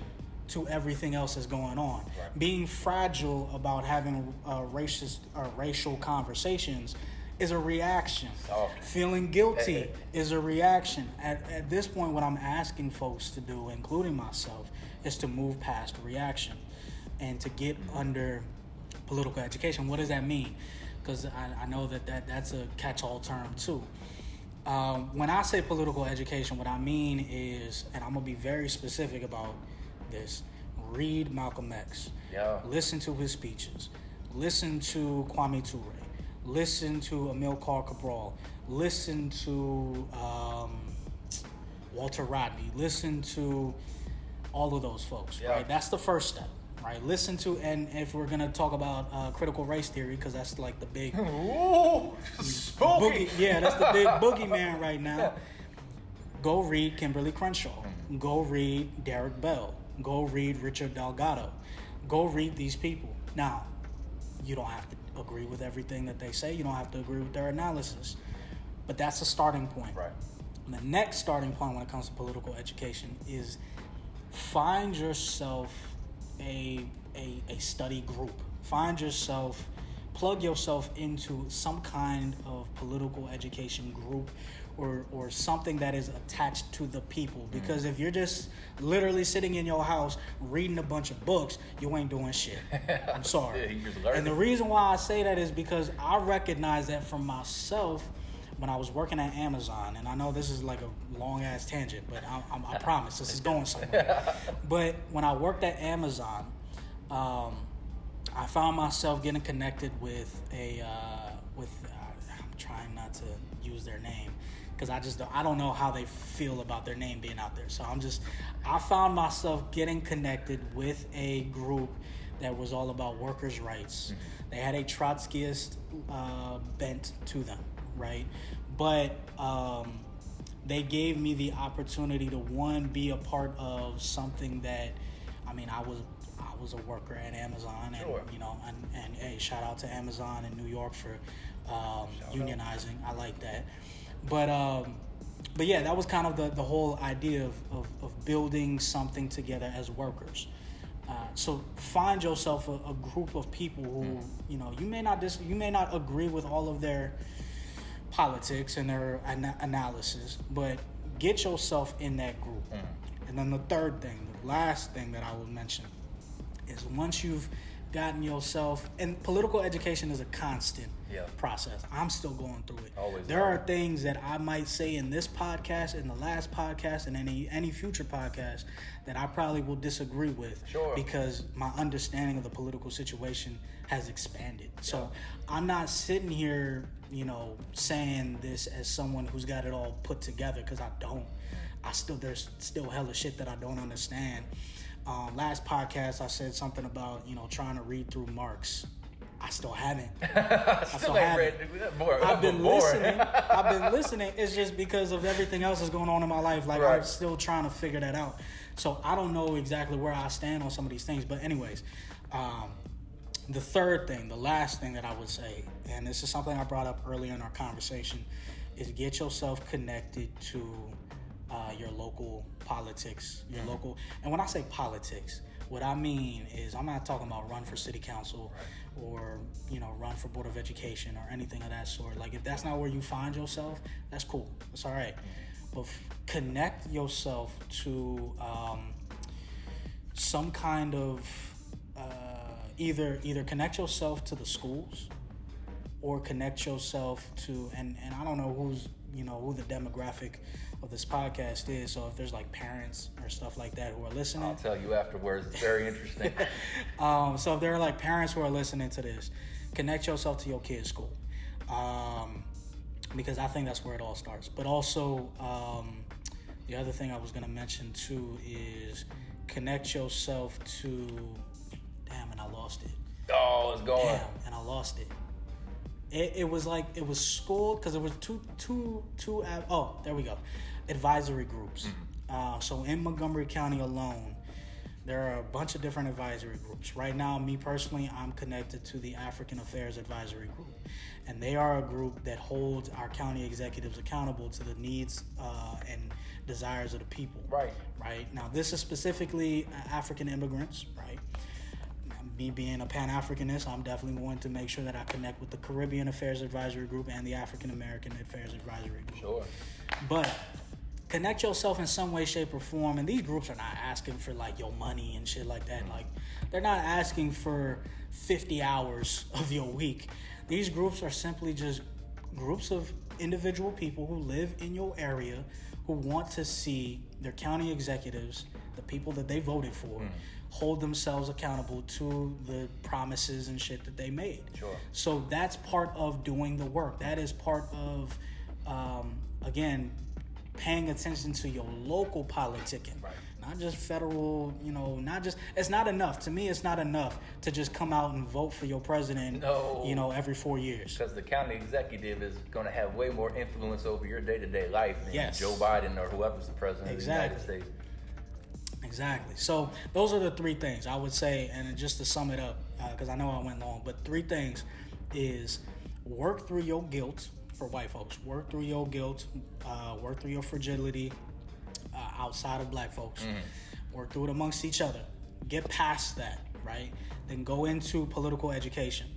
to everything else that's going on. Right. Being fragile about having racial conversations is a reaction. Feeling guilty is a reaction. At this point, what I'm asking folks to do, including myself, is to move past reaction and to get under political education. What does that mean? Because I know that's a catch-all term too. When I say political education, what I mean is, and I'm going to be very specific about this, read Malcolm X. Yeah. Listen to his speeches. Listen to Kwame Ture. Listen to Amilcar Cabral. Listen to Walter Rodney. Listen to all of those folks, right? That's the first step, right? Listen to, and if we're going to talk about critical race theory, because that's like the big... Ooh, spooky! That's the big boogeyman right now. Go read Kimberly Crenshaw. Go read Derek Bell. Go read Richard Delgado. Go read these people. Now, you don't have to agree with everything that they say. You don't have to agree with their analysis. But that's a starting point. Right. And the next starting point when it comes to political education is find yourself a study group. Find yourself, plug yourself into some kind of political education group or something that is attached to the people. Because if you're just literally sitting in your house reading a bunch of books, you ain't doing shit. I'm sorry. And the reason why I say that is because I recognize that from myself when I was working at Amazon. And I know this is like a long-ass tangent, but I promise this is going somewhere. But when I worked at Amazon, I found myself getting connected with I'm trying not to use their name, because I don't know how they feel about their name being out there. So I found myself getting connected with a group that was all about workers' rights. Mm-hmm. They had a Trotskyist bent to them, right? But they gave me the opportunity to, be a part of something that, I was a worker at Amazon, and sure. And hey, shout out to Amazon in New York for unionizing. I like that. But yeah, that was kind of the whole idea of building something together as workers. So find yourself a group of people who, you may not agree with all of their politics and their analysis, but get yourself in that group. And then the third thing, the last thing that I will mention, is once you've gotten yourself, and political education is a constant process. I'm still going through it. Always there are things that I might say in this podcast, in the last podcast, and any future podcast that I probably will disagree with, because my understanding of the political situation has expanded. So I'm not sitting here, saying this as someone who's got it all put together, because I don't. There's still hella shit that I don't understand. Last podcast, I said something about, trying to read through Marx. I still haven't. I've been listening. It's just because of everything else that's going on in my life. Like, I'm still trying to figure that out. So I don't know exactly where I stand on some of these things. But anyways, the third thing, the last thing that I would say, and this is something I brought up earlier in our conversation, is get yourself connected to your local politics, local. And when I say politics, what I mean is, I'm not talking about run for city council or, run for board of education or anything of that sort. Like, if that's not where you find yourself, that's cool. That's all right. But connect yourself to some kind of either connect yourself to the schools, or connect yourself to, and I don't know who the demographic of this podcast is, so if there's like parents or stuff like that who are listening, I'll tell you afterwards. It's very interesting. So if there are like parents who are listening to this, connect yourself to your kid's school, because I think that's where it all starts. But also, the other thing I was going to mention too is connect yourself to, and I lost it. Oh, it's going. And I lost it. It was school, because it was two. Oh, there we go. Advisory groups. So in Montgomery County alone, There are a bunch of different advisory groups. Right now, me personally, I'm connected to the African Affairs Advisory Group. And they are a group that holds our county executives accountable to the needs and desires of the people. Right. Now, this is specifically African immigrants, right? Me being a Pan-Africanist, I'm definitely going to make sure that I connect with the Caribbean Affairs Advisory Group and the African American Affairs Advisory Group. Sure. But connect yourself in some way, shape, or form. And these groups are not asking for like your money and shit like that. Like, they're not asking for 50 hours of your week. These groups are simply just groups of individual people who live in your area who want to see their county executives, the people that they voted for, hold themselves accountable to the promises and shit that they made. Sure. So that's part of doing the work. That is part of, again, paying attention to your local politicking. Right. Not just federal, it's not enough. To me, it's not enough to just come out and vote for your president, every 4 years. Because the county executive is going to have way more influence over your day-to-day life than Joe Biden or whoever's the president of the United States. Exactly. So those are the three things I would say, and just to sum it up, because I know I went long, but three things is work through your guilt for white folks. Work through your guilt, work through your fragility outside of black folks. Work through it amongst each other. Get past that, right? Then go into political education.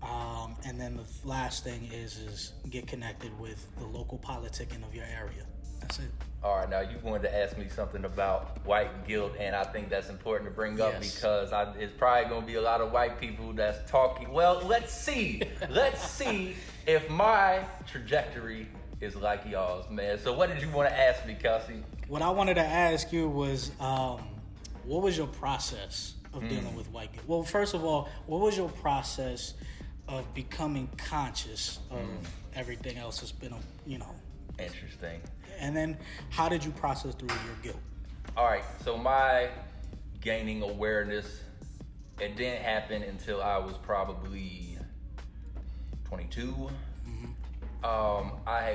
And then the last thing is get connected with the local politicking of your area. That's it. All right, now you wanted to ask me something about white guilt, and I think that's important to bring up because it's probably going to be a lot of white people that's talking. Well, let's see. Let's see if my trajectory is like y'all's, man. So what did you want to ask me, Kelsey? What I wanted to ask you was, what was your process of dealing with white guilt? Well, first of all, what was your process of becoming conscious of everything else that's been, Interesting. And then how did you process through your guilt? All right, so my gaining awareness, it didn't happen until I was probably 22.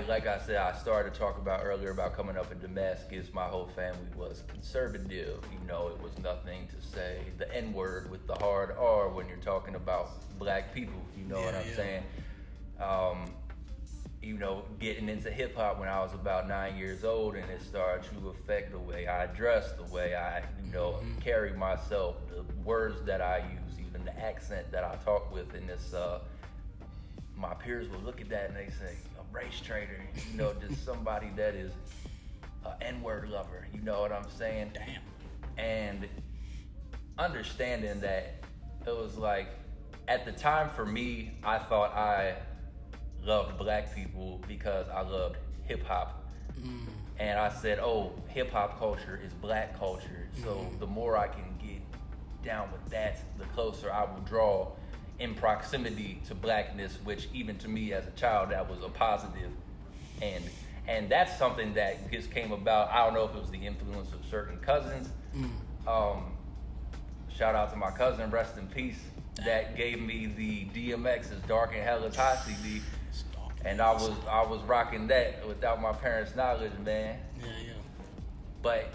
Like I said, I started to talk about earlier about coming up in Damascus. My whole family was conservative. It was nothing to say the N-word with the hard R when you're talking about black people. You know what I'm saying? Getting into hip hop when I was about 9 years old, and it started to affect the way I dress, the way I, carry myself, the words that I use, even the accent that I talk with. In this, my peers will look at that and they say, "A race traitor," just somebody that is an N-word lover. You know what I'm saying? Damn. And understanding that it was like, at the time for me, I thought I loved black people because I loved hip hop. And I said, hip hop culture is black culture. So the more I can get down with that, the closer I will draw in proximity to blackness, which even to me as a child, that was a positive. And that's something that just came about. I don't know if it was the influence of certain cousins. Shout out to my cousin, rest in peace, that gave me the DMX's Dark and Hell is Hot CD. And I was rocking that without my parents' knowledge, man. Yeah. But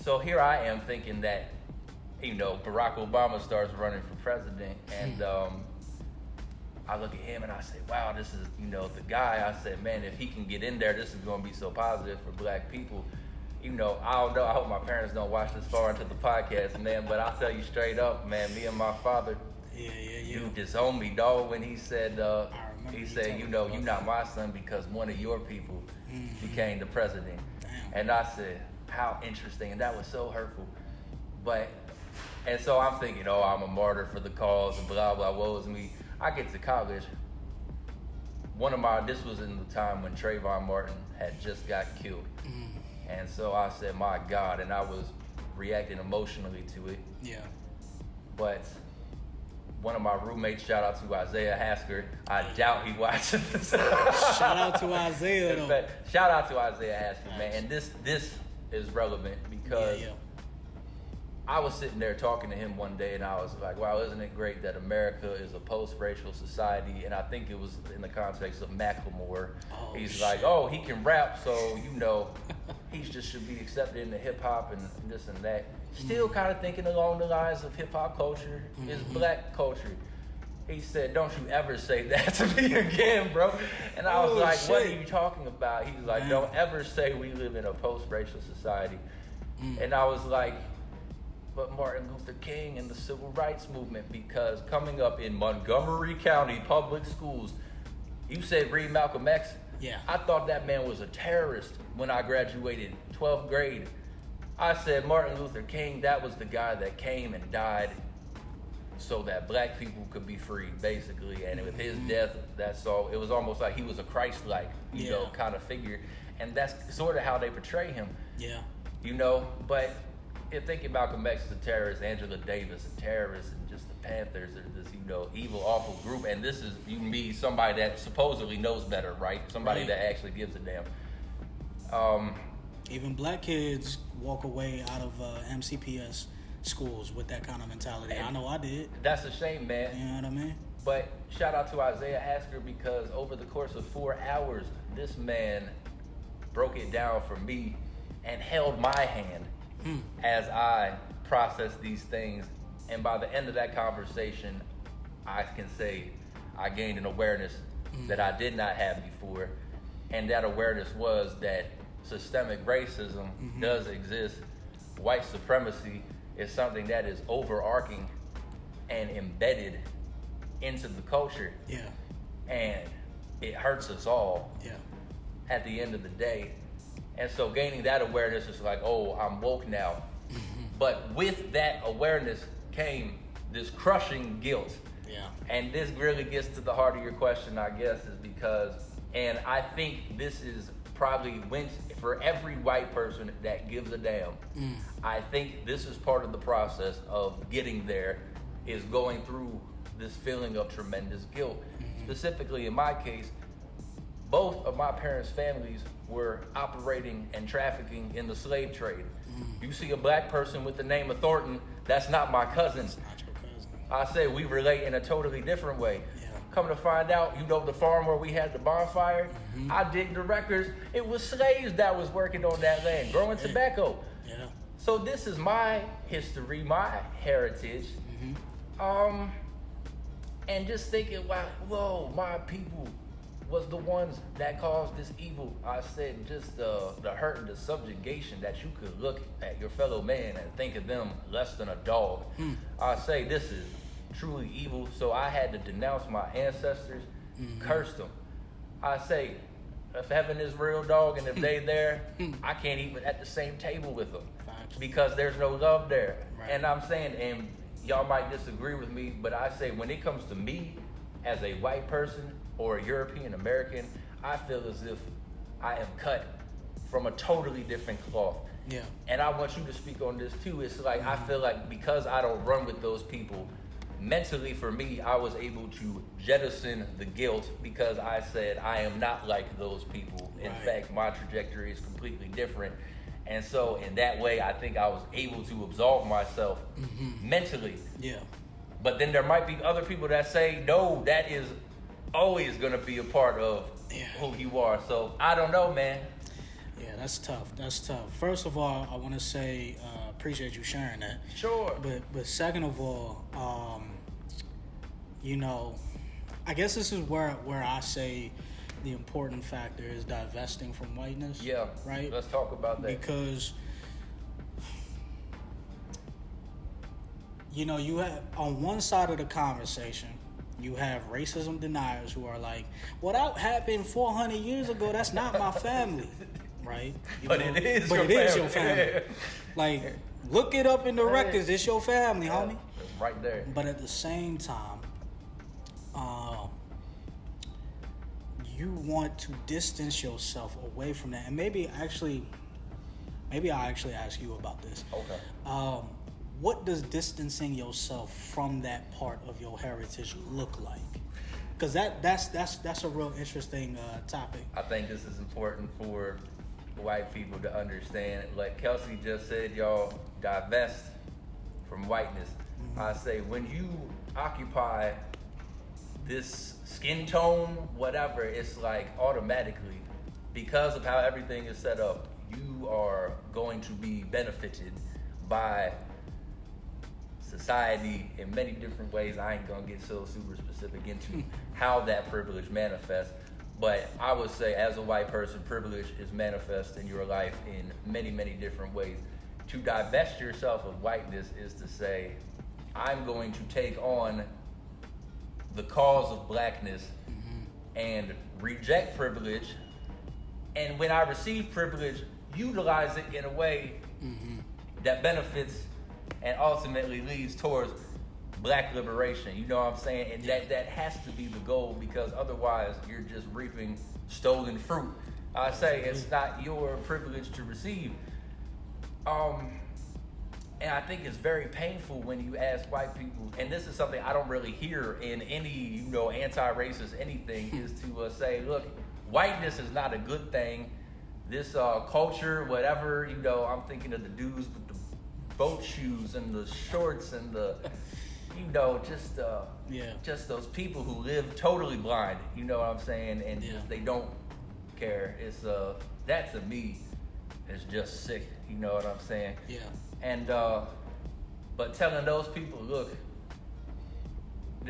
so here I am thinking that, Barack Obama starts running for president, and I look at him and I say, wow, this is, the guy. I said, man, if he can get in there, this is going to be so positive for black people. I don't know. I hope my parents don't watch this far into the podcast, man. But I'll tell you straight up, man, me and my father, you disowned me, dog, when he said, you're not my son because one of your people became the president. Damn. And I said, how interesting. And that was so hurtful. And so I'm thinking, I'm a martyr for the cause and blah, blah, woe is me. I get to college. This was in the time when Trayvon Martin had just got killed. And so I said, my God, and I was reacting emotionally to it. Yeah. But one of my roommates, shout out to Isaiah Hasker. I doubt he watches this. Shout out to Isaiah, though. Shout out to Isaiah Hasker, man. And this is relevant because I was sitting there talking to him one day, and I was like, wow, isn't it great that America is a post-racial society? And I think it was in the context of Macklemore. He's like, he can rap, so, he just should be accepted into hip-hop and this and that. still kind of thinking along the lines of hip-hop culture is black culture. He said, don't you ever say that to me again, bro. And I was like, what are you talking about? He's like, don't ever say we live in a post-racial society. And I was like, but Martin Luther King and the Civil Rights Movement, because coming up in Montgomery County public schools, you said read Malcolm X. Yeah. I thought that man was a terrorist when I graduated 12th grade. I said Martin Luther King, that was the guy that came and died so that black people could be free, basically. And with his death, that's all. It was almost like he was a Christ-like, you know, kind of figure. And that's sort of how they portray him. Yeah. You know, but thinking Malcolm X is a terrorist, Angela Davis a terrorist, and just the Panthers are this, you know, evil, awful group. And this is me, somebody that supposedly knows better, right? Somebody that actually gives a damn. Even black kids walk away out of MCPS schools with that kind of mentality. I know I did. That's a shame, man. You know what I mean? But shout out to Isaiah Asker, because over the course of 4 hours, this man broke it down for me and held my hand as I processed these things. And by the end of that conversation, I can say I gained an awareness that I did not have before. And that awareness was that systemic racism does exist. White supremacy is something that is overarching and embedded into the culture. Yeah. And it hurts us all. Yeah. At the end of the day. And so gaining that awareness is like, oh, I'm woke now. But with that awareness came this crushing guilt. Yeah. And this really gets to the heart of your question, I guess, is because, and I think this is probably went for every white person that gives a damn. I think this is part of the process of getting there, is going through this feeling of tremendous guilt. Specifically in my case, both of my parents' families were operating and trafficking in the slave trade. You see a black person with the name of Thornton, that's not my cousin. That's not your cousin. I say we relate in a totally different way. Yeah. Come to find out, you know the farm where we had the bonfire? I dig the records. It was slaves that was working on that land, growing tobacco. Yeah. So this is my history, my heritage. And just thinking, wow, whoa, my people was the ones that caused this evil. I said just the hurt and the subjugation that you could look at your fellow man and think of them less than a dog. I say this is truly evil. So I had to denounce my ancestors, curse them. I say, if heaven is real, dog, and if they there, I can't eat at the same table with them because there's no love there. Right. And I'm saying, and y'all might disagree with me, but I say when it comes to me as a white person or a European American, I feel as if I am cut from a totally different cloth. Yeah. And I want you to speak on this too. It's like, I feel like because I don't run with those people, mentally for me, I was able to jettison the guilt because I said, I am not like those people. In fact, my trajectory is completely different. And so in that way, I think I was able to absolve myself mentally. Yeah. But then there might be other people that say, no, that is always going to be a part of who you are. So I don't know, man. Yeah, that's tough. That's tough. First of all, I want to say, appreciate you sharing that. Sure. But second of all, you know, I guess this is where I say the important factor is divesting from whiteness. Yeah. Right? Let's talk about that. Because, you know, you have on one side of the conversation, you have racism deniers who are like, well, that happened 400 years ago. That's not my family. Right? But it is your family. Like, look it up in the records. It's your family, homie. It's right there. But at the same time, you want to distance yourself away from that. And maybe I'll actually ask you about this. Okay. What does distancing yourself from that part of your heritage look like? Because that's a real interesting topic. I think this is important for white people to understand. Like Kelsey just said, y'all divest from whiteness. I say when you occupy this skin tone, whatever, it's like automatically, because of how everything is set up, you are going to be benefited by society in many different ways. I ain't gonna get so super specific into how that privilege manifests, but I would say as a white person, privilege is manifest in your life in many, many different ways. To divest yourself of whiteness is to say, I'm going to take on the cause of blackness and reject privilege, and when I receive privilege, utilize it in a way that benefits and ultimately leads towards black liberation. You know what I'm saying? And that has to be the goal, because otherwise you're just reaping stolen fruit. I say it's not your privilege to receive. And I think it's very painful when you ask white people, and this is something I don't really hear in any, anti-racist anything, is to say, look, whiteness is not a good thing. This culture, whatever, I'm thinking of the dudes with the boat shoes and the shorts and the, just those people who live totally blind, you know what I'm saying? And they don't care. It's, that to me is just sick, you know what I'm saying? Yeah. And, but telling those people, look,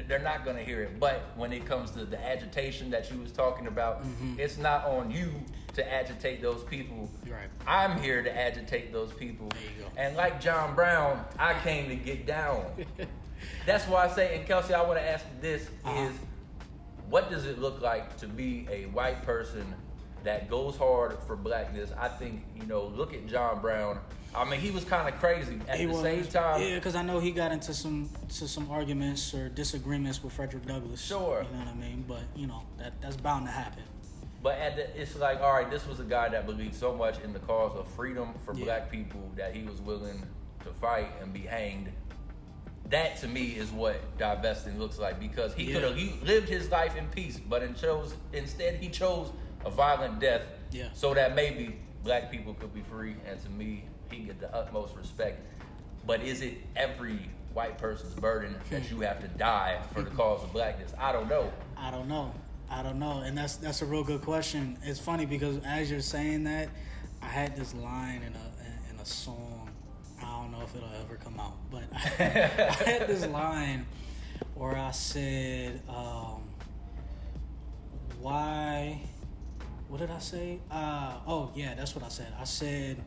they're not going to hear it. But when it comes to the agitation that you was talking about, it's not on you to agitate those people. Right. I'm here to agitate those people. There you go. And like John Brown, I came to get down. That's why I say, and Kelsey, I want to ask you this, is what does it look like to be a white person that goes hard for blackness? I think, look at John Brown. I mean, he was kind of crazy at the same time. Yeah, because I know he got into some arguments or disagreements with Frederick Douglass. Sure. You know what I mean? But, that's bound to happen. But it's like, all right, this was a guy that believed so much in the cause of freedom for black people that he was willing to fight and be hanged. That, to me, is what divesting looks like, because he could have lived his life in peace, but instead he chose a violent death so that maybe black people could be free. And to me, he get the utmost respect. But is it every white person's burden that you have to die for the cause of blackness? I don't know. And that's a real good question. It's funny because as you're saying that, I had this line in a song. I don't know if it'll ever come out, but I had this line where I said, why, what did I say? That's what I said. I said,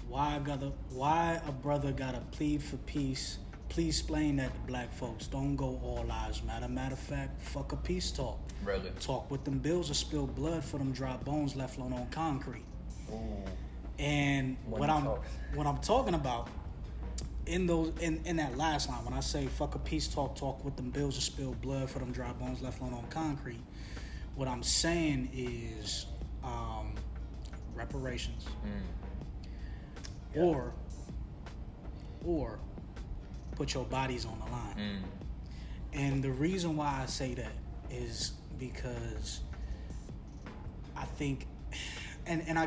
why a brother gotta plead for peace? Please explain that to black folks. Don't go all lives matter. Matter of fact, fuck a peace talk. Really? Talk with them bills or spill blood for them dry bones left alone on concrete. Ooh. And what I'm talking about in that last line, when I say fuck a peace talk with them bills or spill blood for them dry bones left alone on concrete, what I'm saying is reparations. Or put your bodies on the line. And the reason why I say that is because I think, and I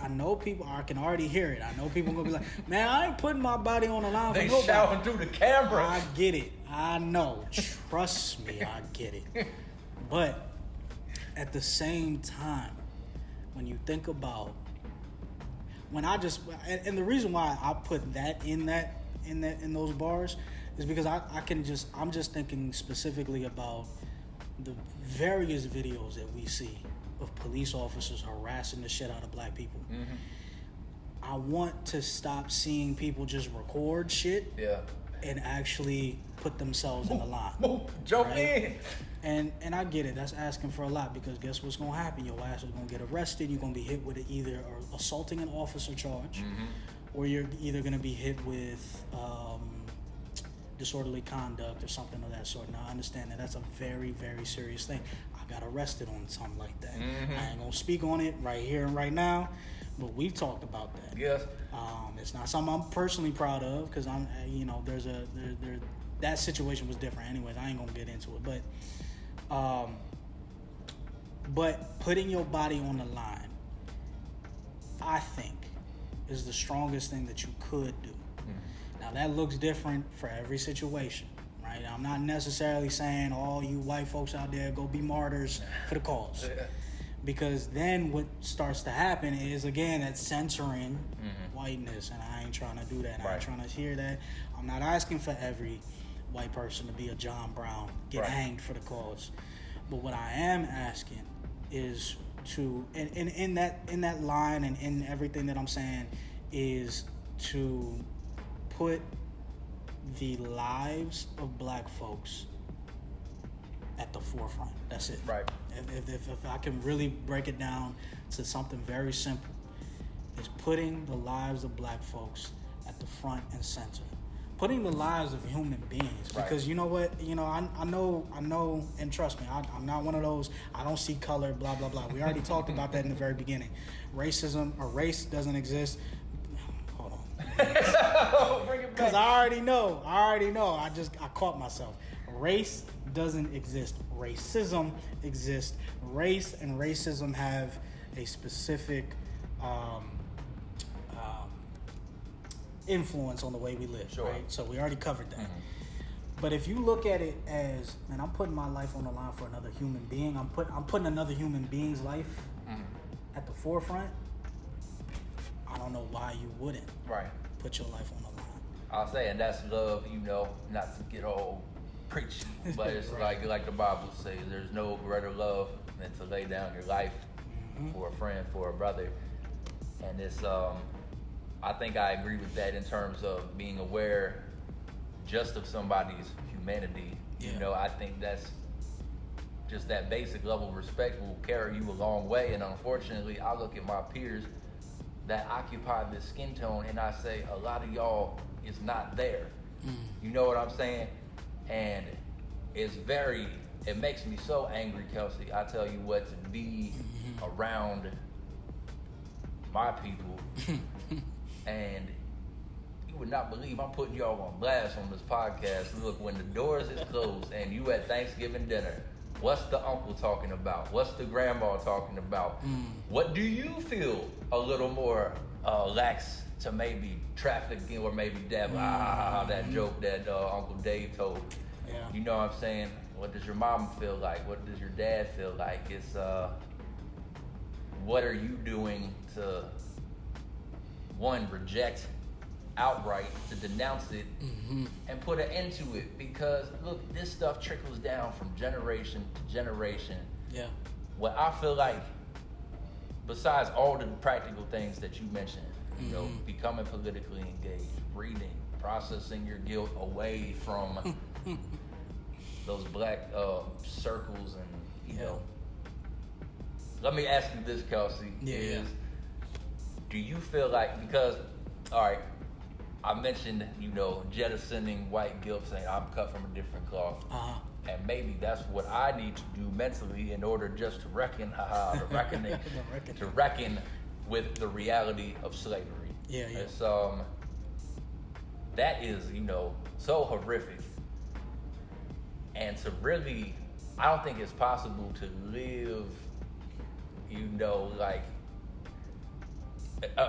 know people, I can already hear it. I know people gonna be like, man, I ain't putting my body on the line for nobody. They shouting through the camera. I get it. I know. Trust me, I get it. But at the same time, when you think about, and the reason why I put that in those bars is because I'm just thinking specifically about the various videos that we see of police officers harassing the shit out of black people. I want to stop seeing people just record shit and actually put themselves in the line. Jump in. And I get it. That's asking for a lot, because guess what's going to happen? Your ass is going to get arrested. You're going to be hit with either assaulting an officer charge, or you're either going to be hit with disorderly conduct or something of that sort. Now, I understand that that's a very, very serious thing. I got arrested on something like that. I ain't going to speak on it right here and right now, but we've talked about that. Yes. It's not something I'm personally proud of, because I'm, that situation was different anyways. I ain't going to get into it, but putting your body on the line, I think, is the strongest thing that you could do. Now, that looks different for every situation, right? I'm not necessarily saying all you white folks out there go be martyrs for the cause. Because then what starts to happen is, again, that censoring whiteness, and I ain't trying to do that. I ain't trying to hear that. I'm not asking for every white person to be a John Brown, get hanged for the cause. But what I am asking is to, in that line and in everything that I'm saying, is to put the lives of black folks at the forefront. That's it. Right. If I can really break it down to something very simple, is putting the lives of black folks at the front and center. Putting the lives of human beings. Because you know what? I know, and trust me, I'm not one of those, I don't see color, blah, blah, blah. We already talked about that in the very beginning. Racism or race doesn't exist. Hold on. Bring it back. Because I already know. I caught myself. Race doesn't exist. Racism exists. Race and racism have a specific influence on the way we live. Sure. Right? So we already covered that. But if you look at it as, man, I'm putting my life on the line for another human being. I'm putting another human being's life at the forefront. I don't know why you wouldn't put your life on the line. I'll say, and that's love. Not to get all preachy, but it's like the Bible says, there's no greater love than to lay down your life for a friend, for a brother. And it's I think I agree with that in terms of being aware just of somebody's humanity. I think that's just that basic level of respect will carry you a long way. And unfortunately, I look at my peers that occupy this skin tone and I say, a lot of y'all is not there. You know what I'm saying? And it makes me so angry, Kelsey. I tell you what, to be around my people, and you would not believe I'm putting y'all on blast on this podcast. Look, when the doors is closed and you at Thanksgiving dinner, what's the uncle talking about? What's the grandma talking about? What do you feel a little more lax to maybe trafficking or maybe that joke that Uncle Dave told? Yeah. You know what I'm saying? What does your mom feel like? What does your dad feel like? It's what are you doing to, one, reject outright, to denounce it and put an end to it? Because look, this stuff trickles down from generation to generation. Yeah. What I feel like, besides all the practical things that you mentioned, becoming politically engaged, reading, processing your guilt away from those black circles, and let me ask you this, Kelsey, do you feel like, because, all right, I mentioned, jettisoning white guilt, saying I'm cut from a different cloth. And maybe that's what I need to do mentally in order just to reckon with the reality of slavery. It's, that is, so horrific. And to really, I don't think it's possible to live,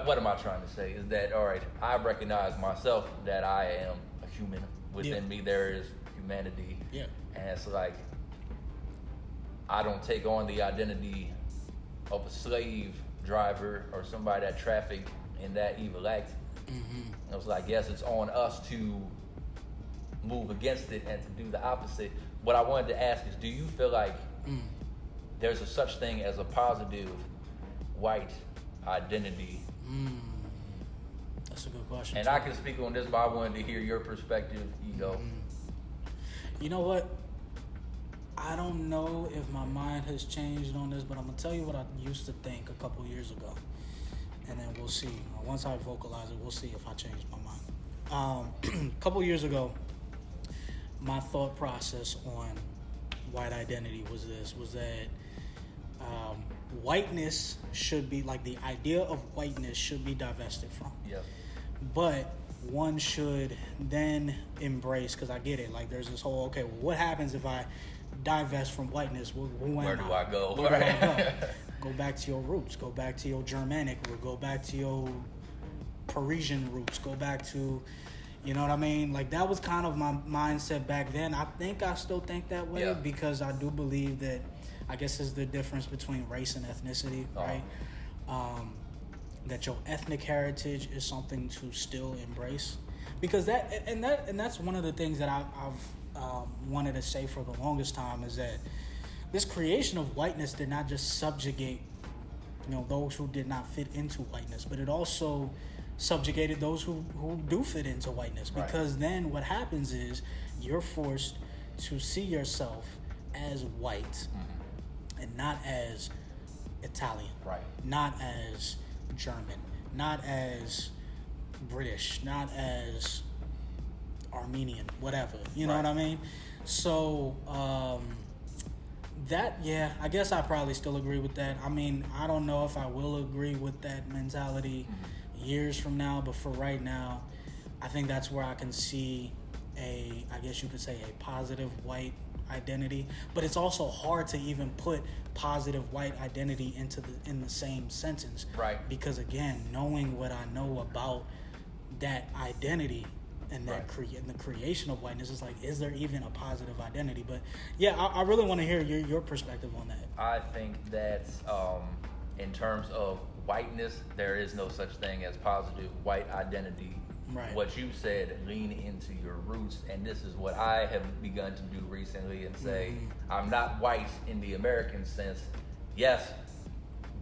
what am I trying to say? Is that, all right, I recognize myself that I am a human. Within me there is humanity. Yeah. And it's like, I don't take on the identity of a slave driver or somebody that trafficked in that evil act. It was like, yes, it's on us to move against it and to do the opposite. What I wanted to ask is, do you feel like there's a such thing as a positive white identity? That's a good question. And I can speak on this, but I wanted to hear your perspective, You know what? I don't know if my mind has changed on this, but I'm going to tell you what I used to think a couple years ago. And then we'll see. Once I vocalize it, we'll see if I change my mind. A couple years ago, my thought process on white identity was that whiteness should be, like, the idea of whiteness should be divested from. Yep. But one should then embrace, because I get it, like, there's this whole, okay, well, what happens if I divest from whiteness? Where do I go? Where do I go? Go back to your roots. Go back to your Germanic root. Go back to your Parisian roots. Go back to, you know what I mean? Like, that was kind of my mindset back then. I think I still think that way because I do believe that I guess is the difference between race and ethnicity, right? That your ethnic heritage is something to still embrace, because that's one of the things that I've wanted to say for the longest time, is that this creation of whiteness did not just subjugate, those who did not fit into whiteness, but it also subjugated those who do fit into whiteness, because then what happens is you're forced to see yourself as white and not as Italian, not as German, not as British, not as Armenian, whatever, you know what I mean? So I guess I probably still agree with that. I mean, I don't know if I will agree with that mentality years from now, but for right now, I think that's where I can see I guess you could say a positive white identity, but it's also hard to even put positive white identity in the same sentence, because again, knowing what I know about that identity and that the creation of whiteness, is like, is there even a positive identity? But yeah, I really want to hear your perspective on that. I think that in terms of whiteness, there is no such thing as positive white identity. What you said, lean into your roots, and this is what I have begun to do recently, and say, I'm not white in the American sense. Yes,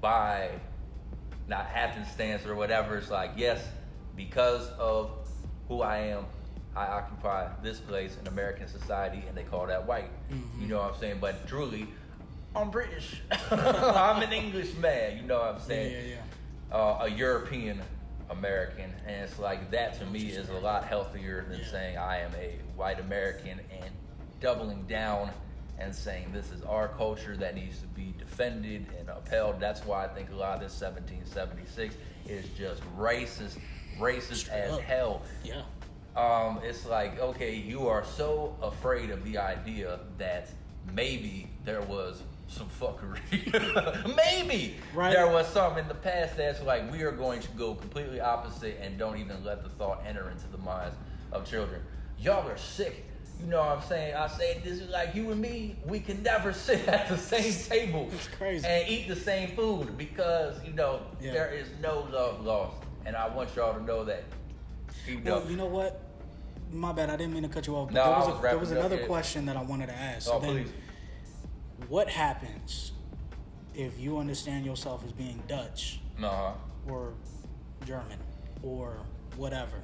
by not happenstance or whatever, it's like, yes, because of who I am, I occupy this place in American society, and they call that white. You know what I'm saying? But truly, I'm British. I'm an Englishman. You know what I'm saying? A European American, and it's like, that to me is a lot healthier than saying I am a white American, and doubling down and saying this is our culture that needs to be defended and upheld. That's why I think a lot of this 1776 is just racist as hell. It's like, okay, you are so afraid of the idea that maybe there was some fuckery. Maybe there was some in the past that's like, we are going to go completely opposite and don't even let the thought enter into the minds of children. Y'all are sick. You know what I'm saying? I say, this is like, you and me, we can never sit at the same table and eat the same food, because there is no love lost, and I want y'all to know that. Well, you know what? My bad, I didn't mean to cut you off. But there was another question that I wanted to ask. So then, please. What happens if you understand yourself as being Dutch or German or whatever,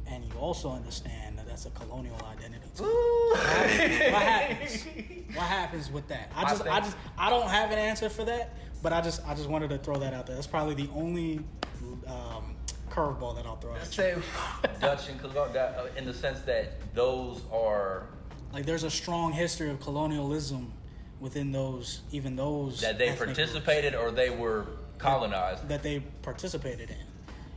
and you also understand that that's a colonial identity too? What happens? What happens with that? I don't have an answer for that, but I just wanted to throw that out there. That's probably the only curveball that I'll throw at you. Say Dutch and colonial, in the sense that those are, like, there's a strong history of colonialism within those that they participated groups, or they were colonized, that they participated in.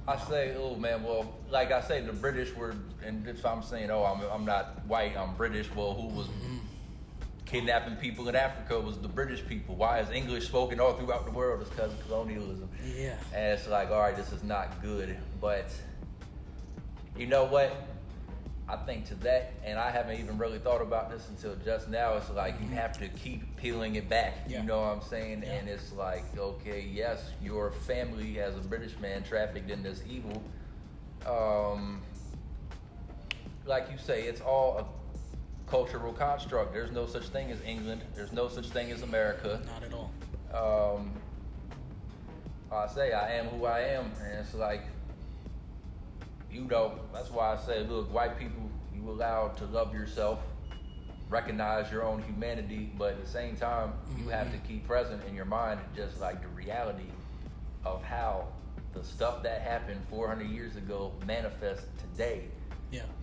I say, oh man, well, like I say, the British were, and if I'm saying, I'm not white, I'm British. Well, who was kidnapping people in Africa was the British people. Why is English spoken all throughout the world? It's because of colonialism. And it's like, all right, this is not good. But you know what? I think to that, and I haven't even really thought about this until just now, it's like, you have to keep peeling it back. You know what I'm saying? And it's like, okay, yes, your family as a British man trafficked in this evil. Like you say, it's all a cultural construct. There's no such thing as England. There's no such thing as America. Not at all. I say I am who I am, and it's like, that's why I say, look, white people, you allowed to love yourself, recognize your own humanity, but at the same time, you have to keep present in your mind just like the reality of how the stuff that happened 400 years ago manifests today.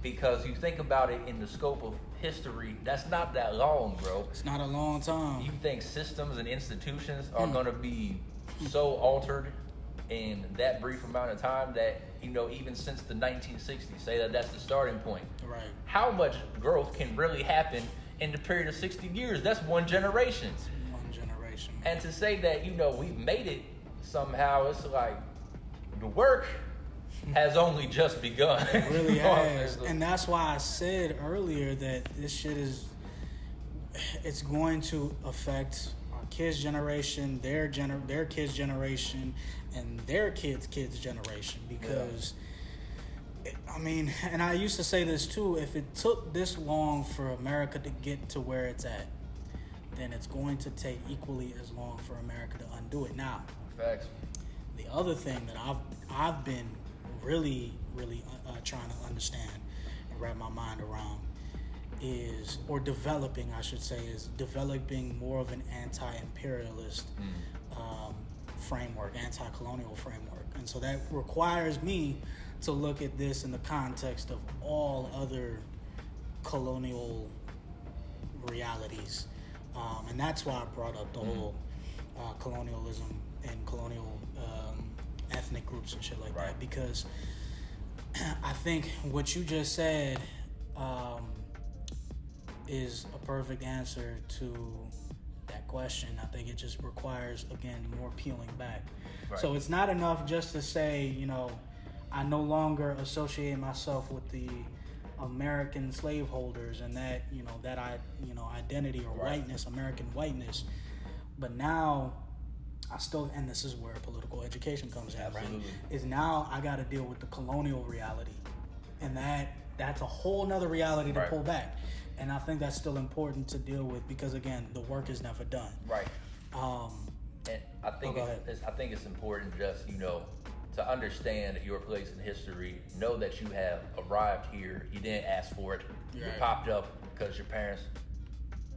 Because you think about it in the scope of history, that's not that long, bro. It's not a long time. You think systems and institutions are going to be so altered in that brief amount of time that, even since the 1960s, say that that's the starting point. How much growth can really happen in the period of 60 years? That's one generation. And to say that, we've made it somehow, it's like, the work has only just begun. It really has. And that's why I said earlier that this shit it's going to affect our kids' generation, their kids' generation, and their kids' generation. Because, I mean, and I used to say this too, if it took this long for America to get to where it's at, then it's going to take equally as long for America to undo it. Now, facts. The other thing that I've been really trying to understand and wrap my mind around is, or developing, I should say, is developing more of an anti-imperialist framework, anti-colonial framework. And so that requires me to look at this in the context of all other colonial realities. And that's why I brought up the whole colonialism and colonial ethnic groups and shit like that, because I think what you just said is a perfect answer to that question. I think it just requires, again, more peeling back. Right. So it's not enough just to say, you know, I no longer associate myself with the American slaveholders and that, you know, that identity or whiteness, American whiteness. But now I still, and this is where political education comes in, right? Is now I got to deal with the colonial reality, and that's a whole nother reality to pull back. And I think that's still important to deal with because, again, the work is never done. Right. And I think it's important just, you know, to understand your place in history. Know that you have arrived here. You didn't ask for it. You popped up because your parents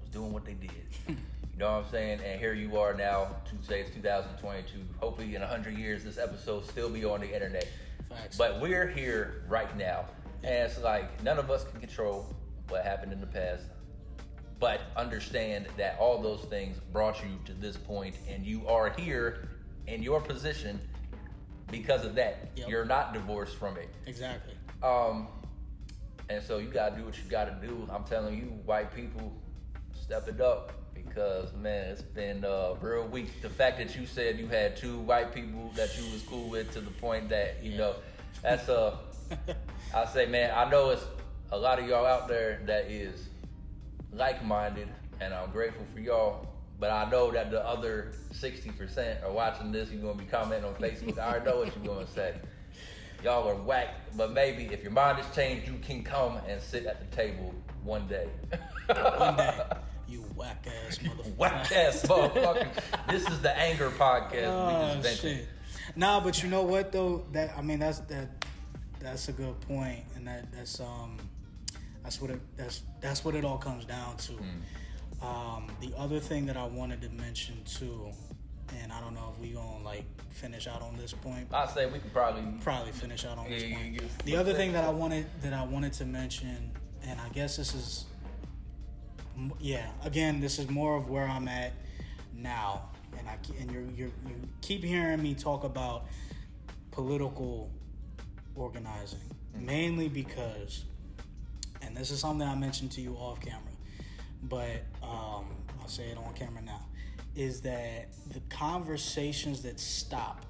was doing what they did. You know what I'm saying? And here you are now, to say it's 2022. Hopefully in 100 years, this episode will still be on the internet. Facts. But we're here right now. And it's like, none of us can control what happened in the past. But understand that all those things brought you to this point, and you are here in your position because of that. Yep. You're not divorced from it. Exactly. And so you gotta do what you gotta do. I'm telling you, white people, step it up. Because, man, it's been real weak. The fact that you said you had 2 white people that you was cool with, to the point that, you know, that's I say, man, I know it's a lot of y'all out there that is like-minded, and I'm grateful for y'all. But I know that the other 60% are watching this. You're going to be commenting on Facebook. I already know what you're going to say. Y'all are whack. But maybe if your mind has changed, you can come and sit at the table one day. One day. You whack ass motherfucker. Whack ass motherfucker. This is the anger podcast. Oh, shit. Nah, but you know what though? That's a good point, and that's what it all comes down to. The other thing that I wanted to mention too, and I don't know if we gonna like finish out on this point. I say we could probably finish out on this point. The other thing that I wanted to mention, and I guess this is. Again, this is more of where I'm at now, and you keep hearing me talk about political organizing, mainly because, and this is something I mentioned to you off camera, but I'll say it on camera now, is that the conversations that stop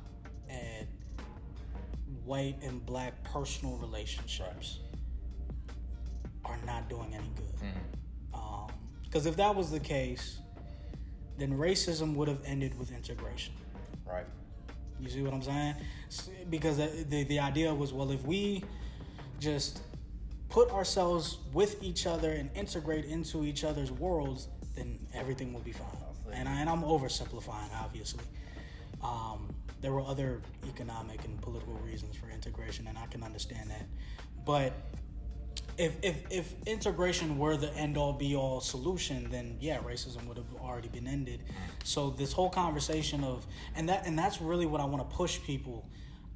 at white and black personal relationships are not doing any good. Because if that was the case, then racism would have ended with integration. Right. You see what I'm saying? Because the idea was, well, if we just put ourselves with each other and integrate into each other's worlds, then everything will be fine. And I'm oversimplifying, obviously. There were other economic and political reasons for integration, and I can understand that. But if integration were the end-all be-all solution, then racism would have already been ended. So this whole conversation of and that's really what I want to push people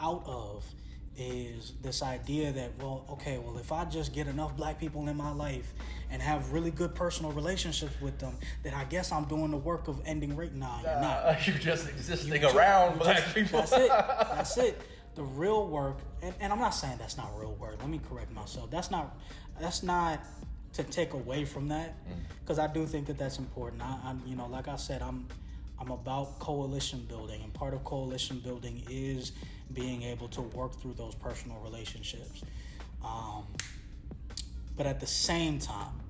out of, is this idea that, if I just get enough black people in my life and have really good personal relationships with them, then I guess I'm doing the work of ending rape. Nah, you're not. You're just existing around black people. That's it. The real work, and I'm not saying that's not real work. Let me correct myself. That's not to take away from that, because I do think that that's important. I'm like I said, I'm about coalition building, and part of coalition building is being able to work through those personal relationships. But at the same time,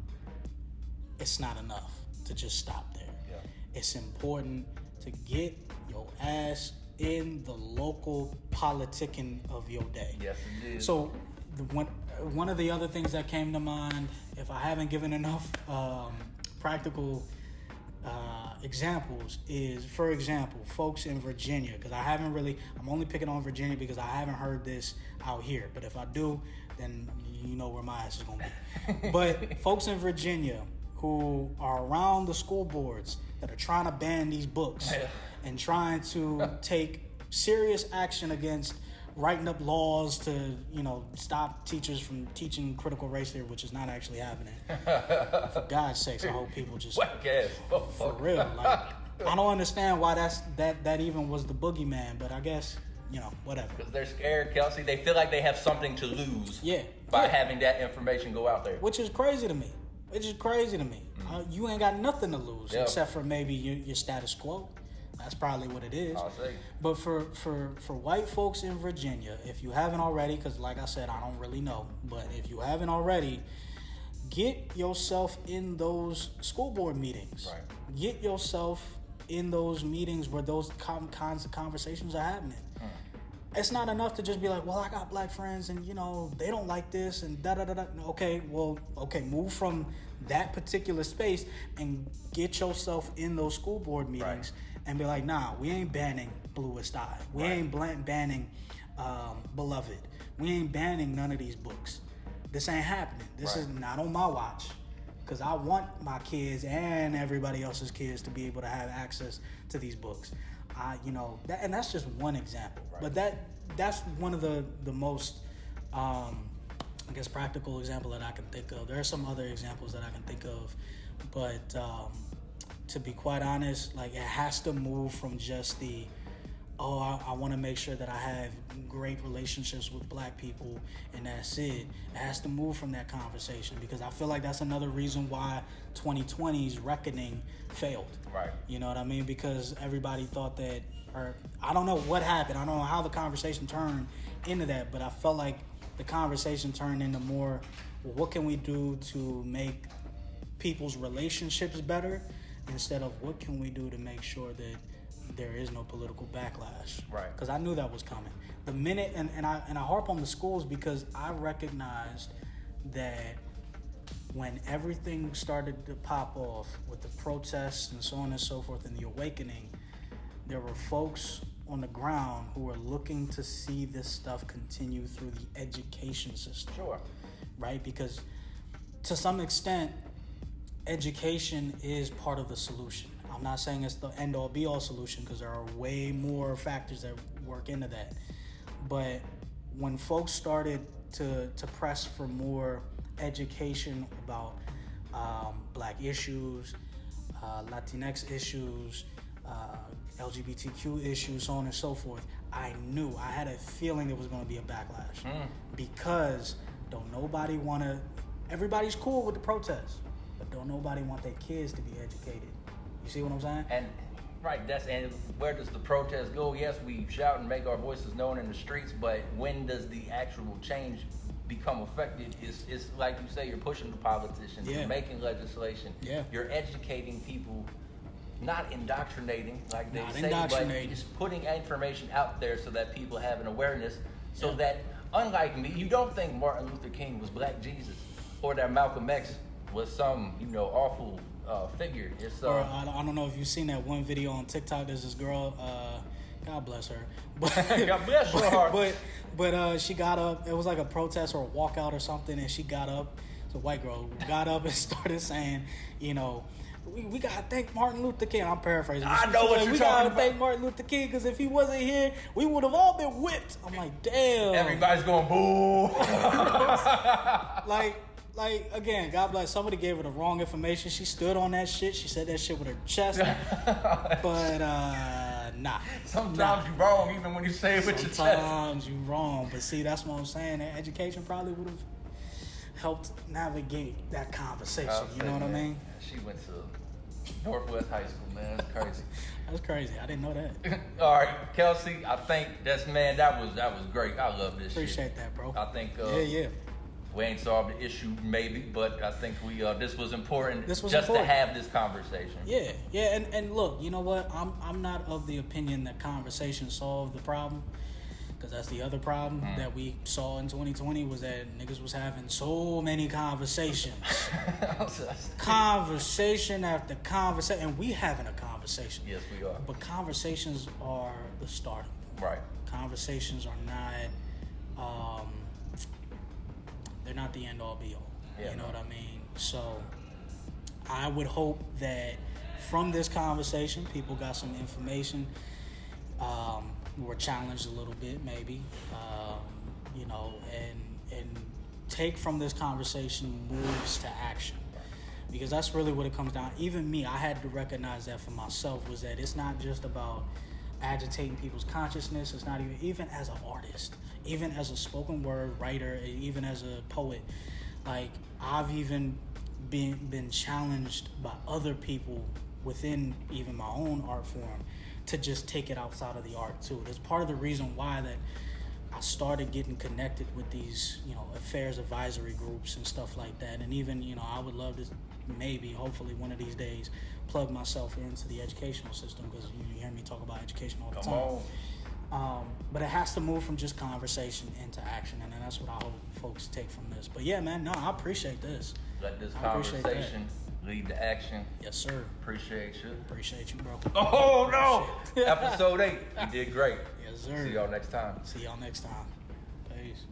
it's not enough to just stop there. Yeah. it's important to get your ass in the local politicking of your day. Yes, it is. So one of the other things that came to mind, if I haven't given enough practical examples, is, for example, folks in Virginia, because I'm only picking on Virginia because I haven't heard this out here. But if I do, then you know where my ass is going to be. But folks in Virginia who are around the school boards that are trying to ban these books and trying to take serious action against writing up laws to, stop teachers from teaching critical race theory, which is not actually happening. For God's sakes, I hope people just for real. Like, I don't understand why that even was the boogeyman, but I guess, whatever. Because they're scared, Kelsey. They feel like they have something to lose by having that information go out there. Which is crazy to me. You ain't got nothing to lose except for maybe your status quo. That's probably what it is. I'll say. But for white folks in Virginia, if you haven't already, because like I said, I don't really know, but if you haven't already, get yourself in those school board meetings. Right. Get yourself in those meetings where those kinds of conversations are happening. It's not enough to just be like, well, I got black friends and, they don't like this and da-da-da-da. Okay, move from that particular space and get yourself in those school board meetings and be like, nah, we ain't banning Bluest Eye. We ain't banning Beloved. We ain't banning none of these books. This ain't happening. This is not on my watch, because I want my kids and everybody else's kids to be able to have access to these books. And that's just one example, but that's one of the most, practical example that I can think of. There are some other examples that I can think of, but to be quite honest, like, it has to move from just the, I want to make sure that I have great relationships with black people and that's it. It has to move from that conversation, because I feel like that's another reason why 2020's reckoning failed. Right. You know what I mean? Because everybody thought that, or I don't know what happened. I don't know how the conversation turned into that, but I felt like the conversation turned into more, well, what can we do to make people's relationships better, instead of what can we do to make sure that there is no political backlash. Right. Because I knew that was coming. The minute, and I harp on the schools because I recognized that when everything started to pop off with the protests and so on and so forth and the awakening, there were folks on the ground who were looking to see this stuff continue through the education system. Sure. Right? Because to some extent, education is part of the solution. I'm not saying it's the end-all be-all solution, because there are way more factors that work into that. But when folks started to press for more education about black issues, Latinx issues, LGBTQ issues, so on and so forth, I had a feeling there was going to be a backlash. Because don't nobody want to, everybody's cool with the protests, but don't nobody want their kids to be educated. You see what I'm saying? And and where does the protest go? Yes, we shout and make our voices known in the streets, but when does the actual change become effective? It's like you say, you're pushing the politicians, you're making legislation, you're educating people, not indoctrinating like they say, but just putting information out there so that people have an awareness, so that, unlike me, you don't think Martin Luther King was Black Jesus, or that Malcolm X was some, awful figure. It's or I don't know if you've seen that one video on TikTok. There's this girl, God bless her, but God bless her heart. But she got up. It was like a protest or a walkout or something, and she got up. It's a white girl got up and started saying, we gotta thank Martin Luther King. I'm paraphrasing. I know what you're talking about. We gotta thank Martin Luther King, because if he wasn't here, we would have all been whipped. I'm like, damn. Everybody's going boo. Like, again, God bless. Somebody gave her the wrong information. She stood on that shit. She said that shit with her chest. But, nah. Sometimes you're wrong, even when you say it with your chest. Sometimes you're wrong. But see, that's what I'm saying. That education probably would have helped navigate that conversation. You know what I mean? She went to Northwest High School, man. That's crazy. That's crazy. I didn't know that. All right, Kelsey, I think that was great. I love this Appreciate that, bro. I think We ain't solved the issue, maybe, but I think this was important. This was just important. to have this conversation. Yeah, and look, you know what? I'm not of the opinion that conversation solved the problem, because that's the other problem that we saw in 2020 was that niggas was having so many conversations, conversation after conversation, and we having a conversation. Yes, we are. But conversations are the starting point. Right. Conversations are not. They're not the end all be all. Yeah, you know what I mean? So I would hope that from this conversation, people got some information. Were challenged a little bit, maybe, you know, and take from this conversation moves to action. Because that's really what it comes down. Even me, I had to recognize that for myself, was that it's not just about agitating people's consciousness. It's not even as an artist, even as a spoken word writer, even as a poet. Like, I've even been challenged by other people within even my own art form to just take it outside of the art too. That's part of the reason why that I started getting connected with these, you know, affairs advisory groups and stuff like that. And even, you know, I would love to maybe, hopefully one of these days, plug myself into the educational system, because you hear me talk about education all the time. But it has to move from just conversation into action, and then that's what I hope folks take from this. But yeah, man, no, I appreciate this. Let this conversation lead to action. Yes, sir. Appreciate you. Appreciate you, bro. Oh, no. Episode 8. You did great. Yes, sir. See y'all next time. See y'all next time. Peace.